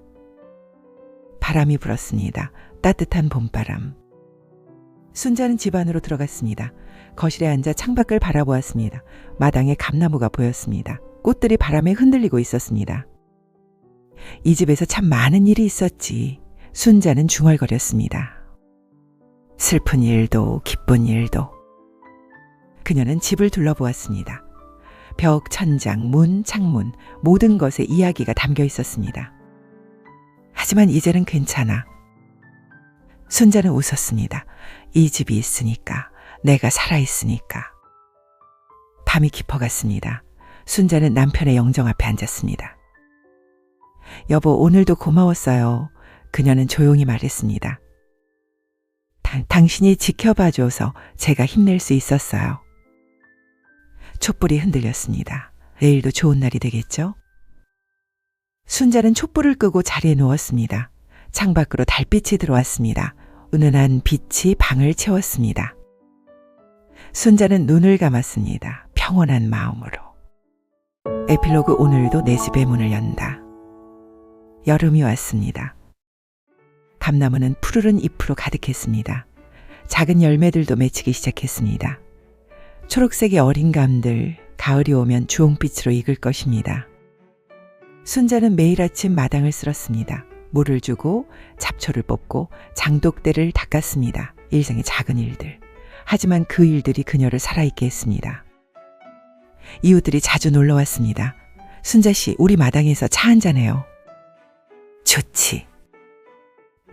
바람이 불었습니다. 따뜻한 봄바람. 순자는 집 안으로 들어갔습니다. 거실에 앉아 창밖을 바라보았습니다. 마당에 감나무가 보였습니다. 꽃들이 바람에 흔들리고 있었습니다. 이 집에서 참 많은 일이 있었지. 순자는 중얼거렸습니다. 슬픈 일도 기쁜 일도. 그녀는 집을 둘러보았습니다. 벽, 천장, 문, 창문 모든 것에 이야기가 담겨 있었습니다. 하지만 이제는 괜찮아. 순자는 웃었습니다. 이 집이 있으니까, 내가 살아있으니까. 밤이 깊어갔습니다. 순자는 남편의 영정 앞에 앉았습니다. 여보, 오늘도 고마웠어요. 그녀는 조용히 말했습니다. 당신이 지켜봐줘서 제가 힘낼 수 있었어요. 촛불이 흔들렸습니다. 내일도 좋은 날이 되겠죠? 순자는 촛불을 끄고 자리에 누웠습니다. 창밖으로 달빛이 들어왔습니다. 은은한 빛이 방을 채웠습니다. 순자는 눈을 감았습니다. 평온한 마음으로. 에필로그. 오늘도 내 집의 문을 연다. 여름이 왔습니다. 감나무는 푸르른 잎으로 가득했습니다. 작은 열매들도 맺히기 시작했습니다. 초록색의 어린 감들, 가을이 오면 주홍빛으로 익을 것입니다. 순자는 매일 아침 마당을 쓸었습니다. 물을 주고 잡초를 뽑고 장독대를 닦았습니다. 일상의 작은 일들. 하지만 그 일들이 그녀를 살아있게 했습니다. 이웃들이 자주 놀러 왔습니다. 순자 씨, 우리 마당에서 차 한잔해요. 좋지.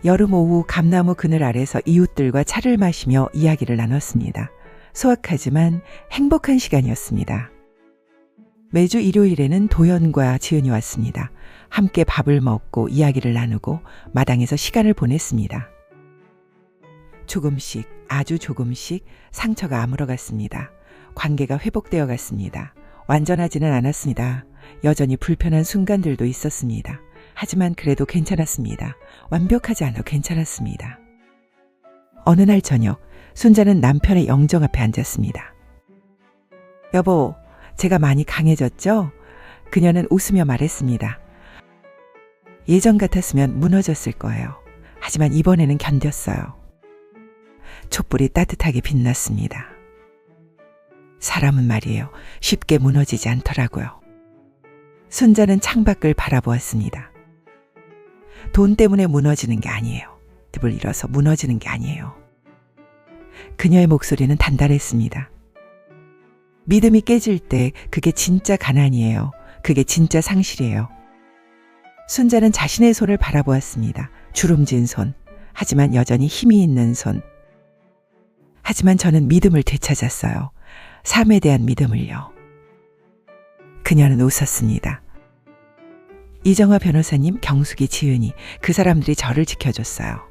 여름 오후 감나무 그늘 아래서 이웃들과 차를 마시며 이야기를 나눴습니다. 소박하지만 행복한 시간이었습니다. 매주 일요일에는 도연과 지은이 왔습니다. 함께 밥을 먹고 이야기를 나누고 마당에서 시간을 보냈습니다. 조금씩, 아주 조금씩 상처가 아물어갔습니다. 관계가 회복되어 갔습니다. 완전하지는 않았습니다. 여전히 불편한 순간들도 있었습니다. 하지만 그래도 괜찮았습니다. 완벽하지 않아도 괜찮았습니다. 어느 날 저녁, 순자는 남편의 영정 앞에 앉았습니다. 여보, 제가 많이 강해졌죠? 그녀는 웃으며 말했습니다. 예전 같았으면 무너졌을 거예요. 하지만 이번에는 견뎠어요. 촛불이 따뜻하게 빛났습니다. 사람은 말이에요. 쉽게 무너지지 않더라고요. 순자는 창밖을 바라보았습니다. 돈 때문에 무너지는 게 아니에요. 듭을 잃어서 무너지는 게 아니에요. 그녀의 목소리는 단단했습니다. 믿음이 깨질 때 그게 진짜 가난이에요. 그게 진짜 상실이에요. 순자는 자신의 손을 바라보았습니다. 주름진 손. 하지만 여전히 힘이 있는 손. 하지만 저는 믿음을 되찾았어요. 삶에 대한 믿음을요. 그녀는 웃었습니다. 이정화 변호사님, 경숙이, 지은이, 그 사람들이 저를 지켜줬어요.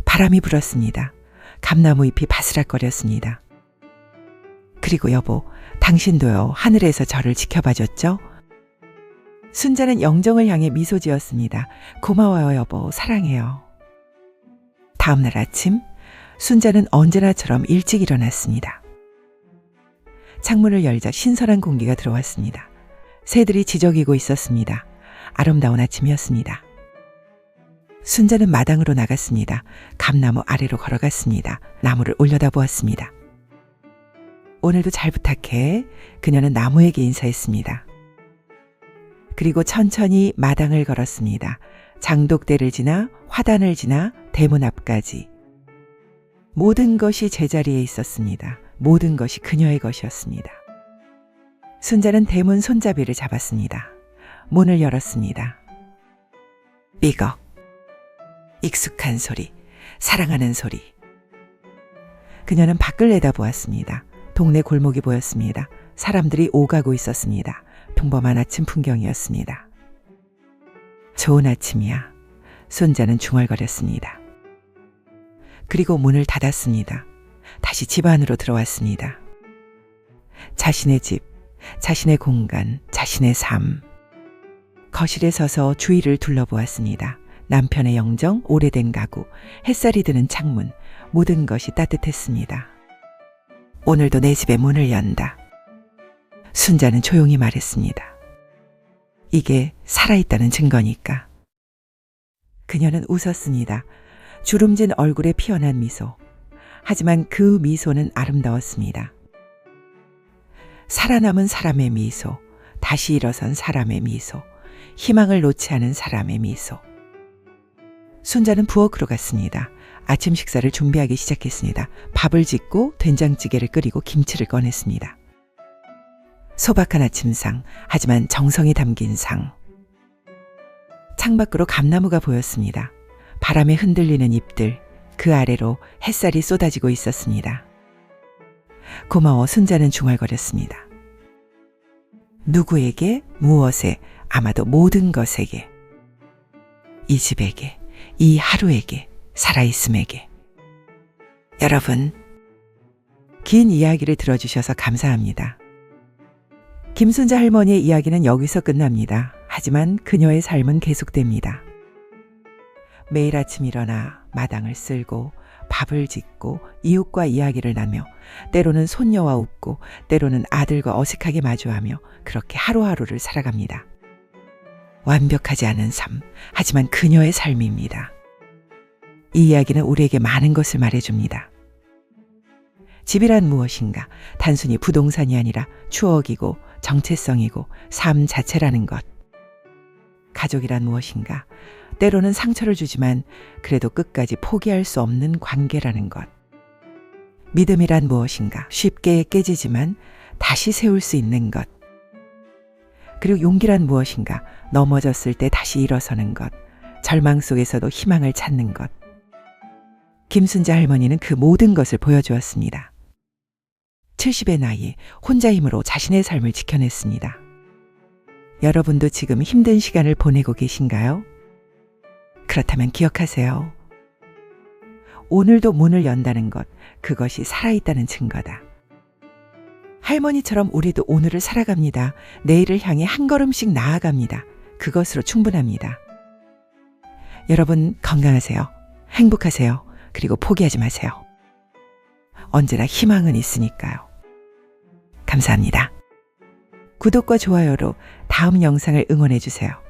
바람이 불었습니다. 감나무 잎이 바스락거렸습니다. 그리고 여보, 당신도요, 하늘에서 저를 지켜봐줬죠? 순자는 영정을 향해 미소 지었습니다. 고마워요, 여보. 사랑해요. 다음 날 아침, 순자는 언제나처럼 일찍 일어났습니다. 창문을 열자 신선한 공기가 들어왔습니다. 새들이 지저귀고 있었습니다. 아름다운 아침이었습니다. 순자는 마당으로 나갔습니다. 감나무 아래로 걸어갔습니다. 나무를 올려다보았습니다. 오늘도 잘 부탁해. 그녀는 나무에게 인사했습니다. 그리고 천천히 마당을 걸었습니다. 장독대를 지나 화단을 지나 대문 앞까지. 모든 것이 제자리에 있었습니다. 모든 것이 그녀의 것이었습니다. 순자는 대문 손잡이를 잡았습니다. 문을 열었습니다. 삐걱. 익숙한 소리, 사랑하는 소리. 그녀는 밖을 내다보았습니다. 동네 골목이 보였습니다. 사람들이 오가고 있었습니다. 평범한 아침 풍경이었습니다. 좋은 아침이야. 순자는 중얼거렸습니다. 그리고 문을 닫았습니다. 다시 집 안으로 들어왔습니다. 자신의 집, 자신의 공간, 자신의 삶. 거실에 서서 주위를 둘러보았습니다. 남편의 영정, 오래된 가구, 햇살이 드는 창문, 모든 것이 따뜻했습니다. 오늘도 내 집의 문을 연다. 순자는 조용히 말했습니다. 이게 살아있다는 증거니까. 그녀는 웃었습니다. 주름진 얼굴에 피어난 미소. 하지만 그 미소는 아름다웠습니다. 살아남은 사람의 미소, 다시 일어선 사람의 미소, 희망을 놓지 않은 사람의 미소. 순자는 부엌으로 갔습니다. 아침 식사를 준비하기 시작했습니다. 밥을 짓고 된장찌개를 끓이고 김치를 꺼냈습니다. 소박한 아침상, 하지만 정성이 담긴 상. 창밖으로 감나무가 보였습니다. 바람에 흔들리는 잎들, 그 아래로 햇살이 쏟아지고 있었습니다. 고마워 순자는 중얼거렸습니다. 누구에게, 무엇에, 아마도 모든 것에게. 이 집에게, 이 하루에게, 살아있음에게. 여러분, 긴 이야기를 들어주셔서 감사합니다. 김순자 할머니의 이야기는 여기서 끝납니다. 하지만 그녀의 삶은 계속됩니다. 매일 아침 일어나 마당을 쓸고 밥을 짓고 이웃과 이야기를 나누며 때로는 손녀와 웃고 때로는 아들과 어색하게 마주하며 그렇게 하루하루를 살아갑니다. 완벽하지 않은 삶, 하지만 그녀의 삶입니다. 이 이야기는 우리에게 많은 것을 말해줍니다. 집이란 무엇인가? 단순히 부동산이 아니라 추억이고 정체성이고 삶 자체라는 것. 가족이란 무엇인가? 때로는 상처를 주지만 그래도 끝까지 포기할 수 없는 관계라는 것. 믿음이란 무엇인가? 쉽게 깨지지만 다시 세울 수 있는 것. 그리고 용기란 무엇인가? 넘어졌을 때 다시 일어서는 것. 절망 속에서도 희망을 찾는 것. 김순자 할머니는 그 모든 것을 보여주었습니다. 70의 나이에 혼자 힘으로 자신의 삶을 지켜냈습니다. 여러분도 지금 힘든 시간을 보내고 계신가요? 그렇다면 기억하세요. 오늘도 문을 연다는 것, 그것이 살아있다는 증거다. 할머니처럼 우리도 오늘을 살아갑니다. 내일을 향해 한 걸음씩 나아갑니다. 그것으로 충분합니다. 여러분 건강하세요. 행복하세요. 그리고 포기하지 마세요. 언제나 희망은 있으니까요. 감사합니다. 구독과 좋아요로 다음 영상을 응원해 주세요.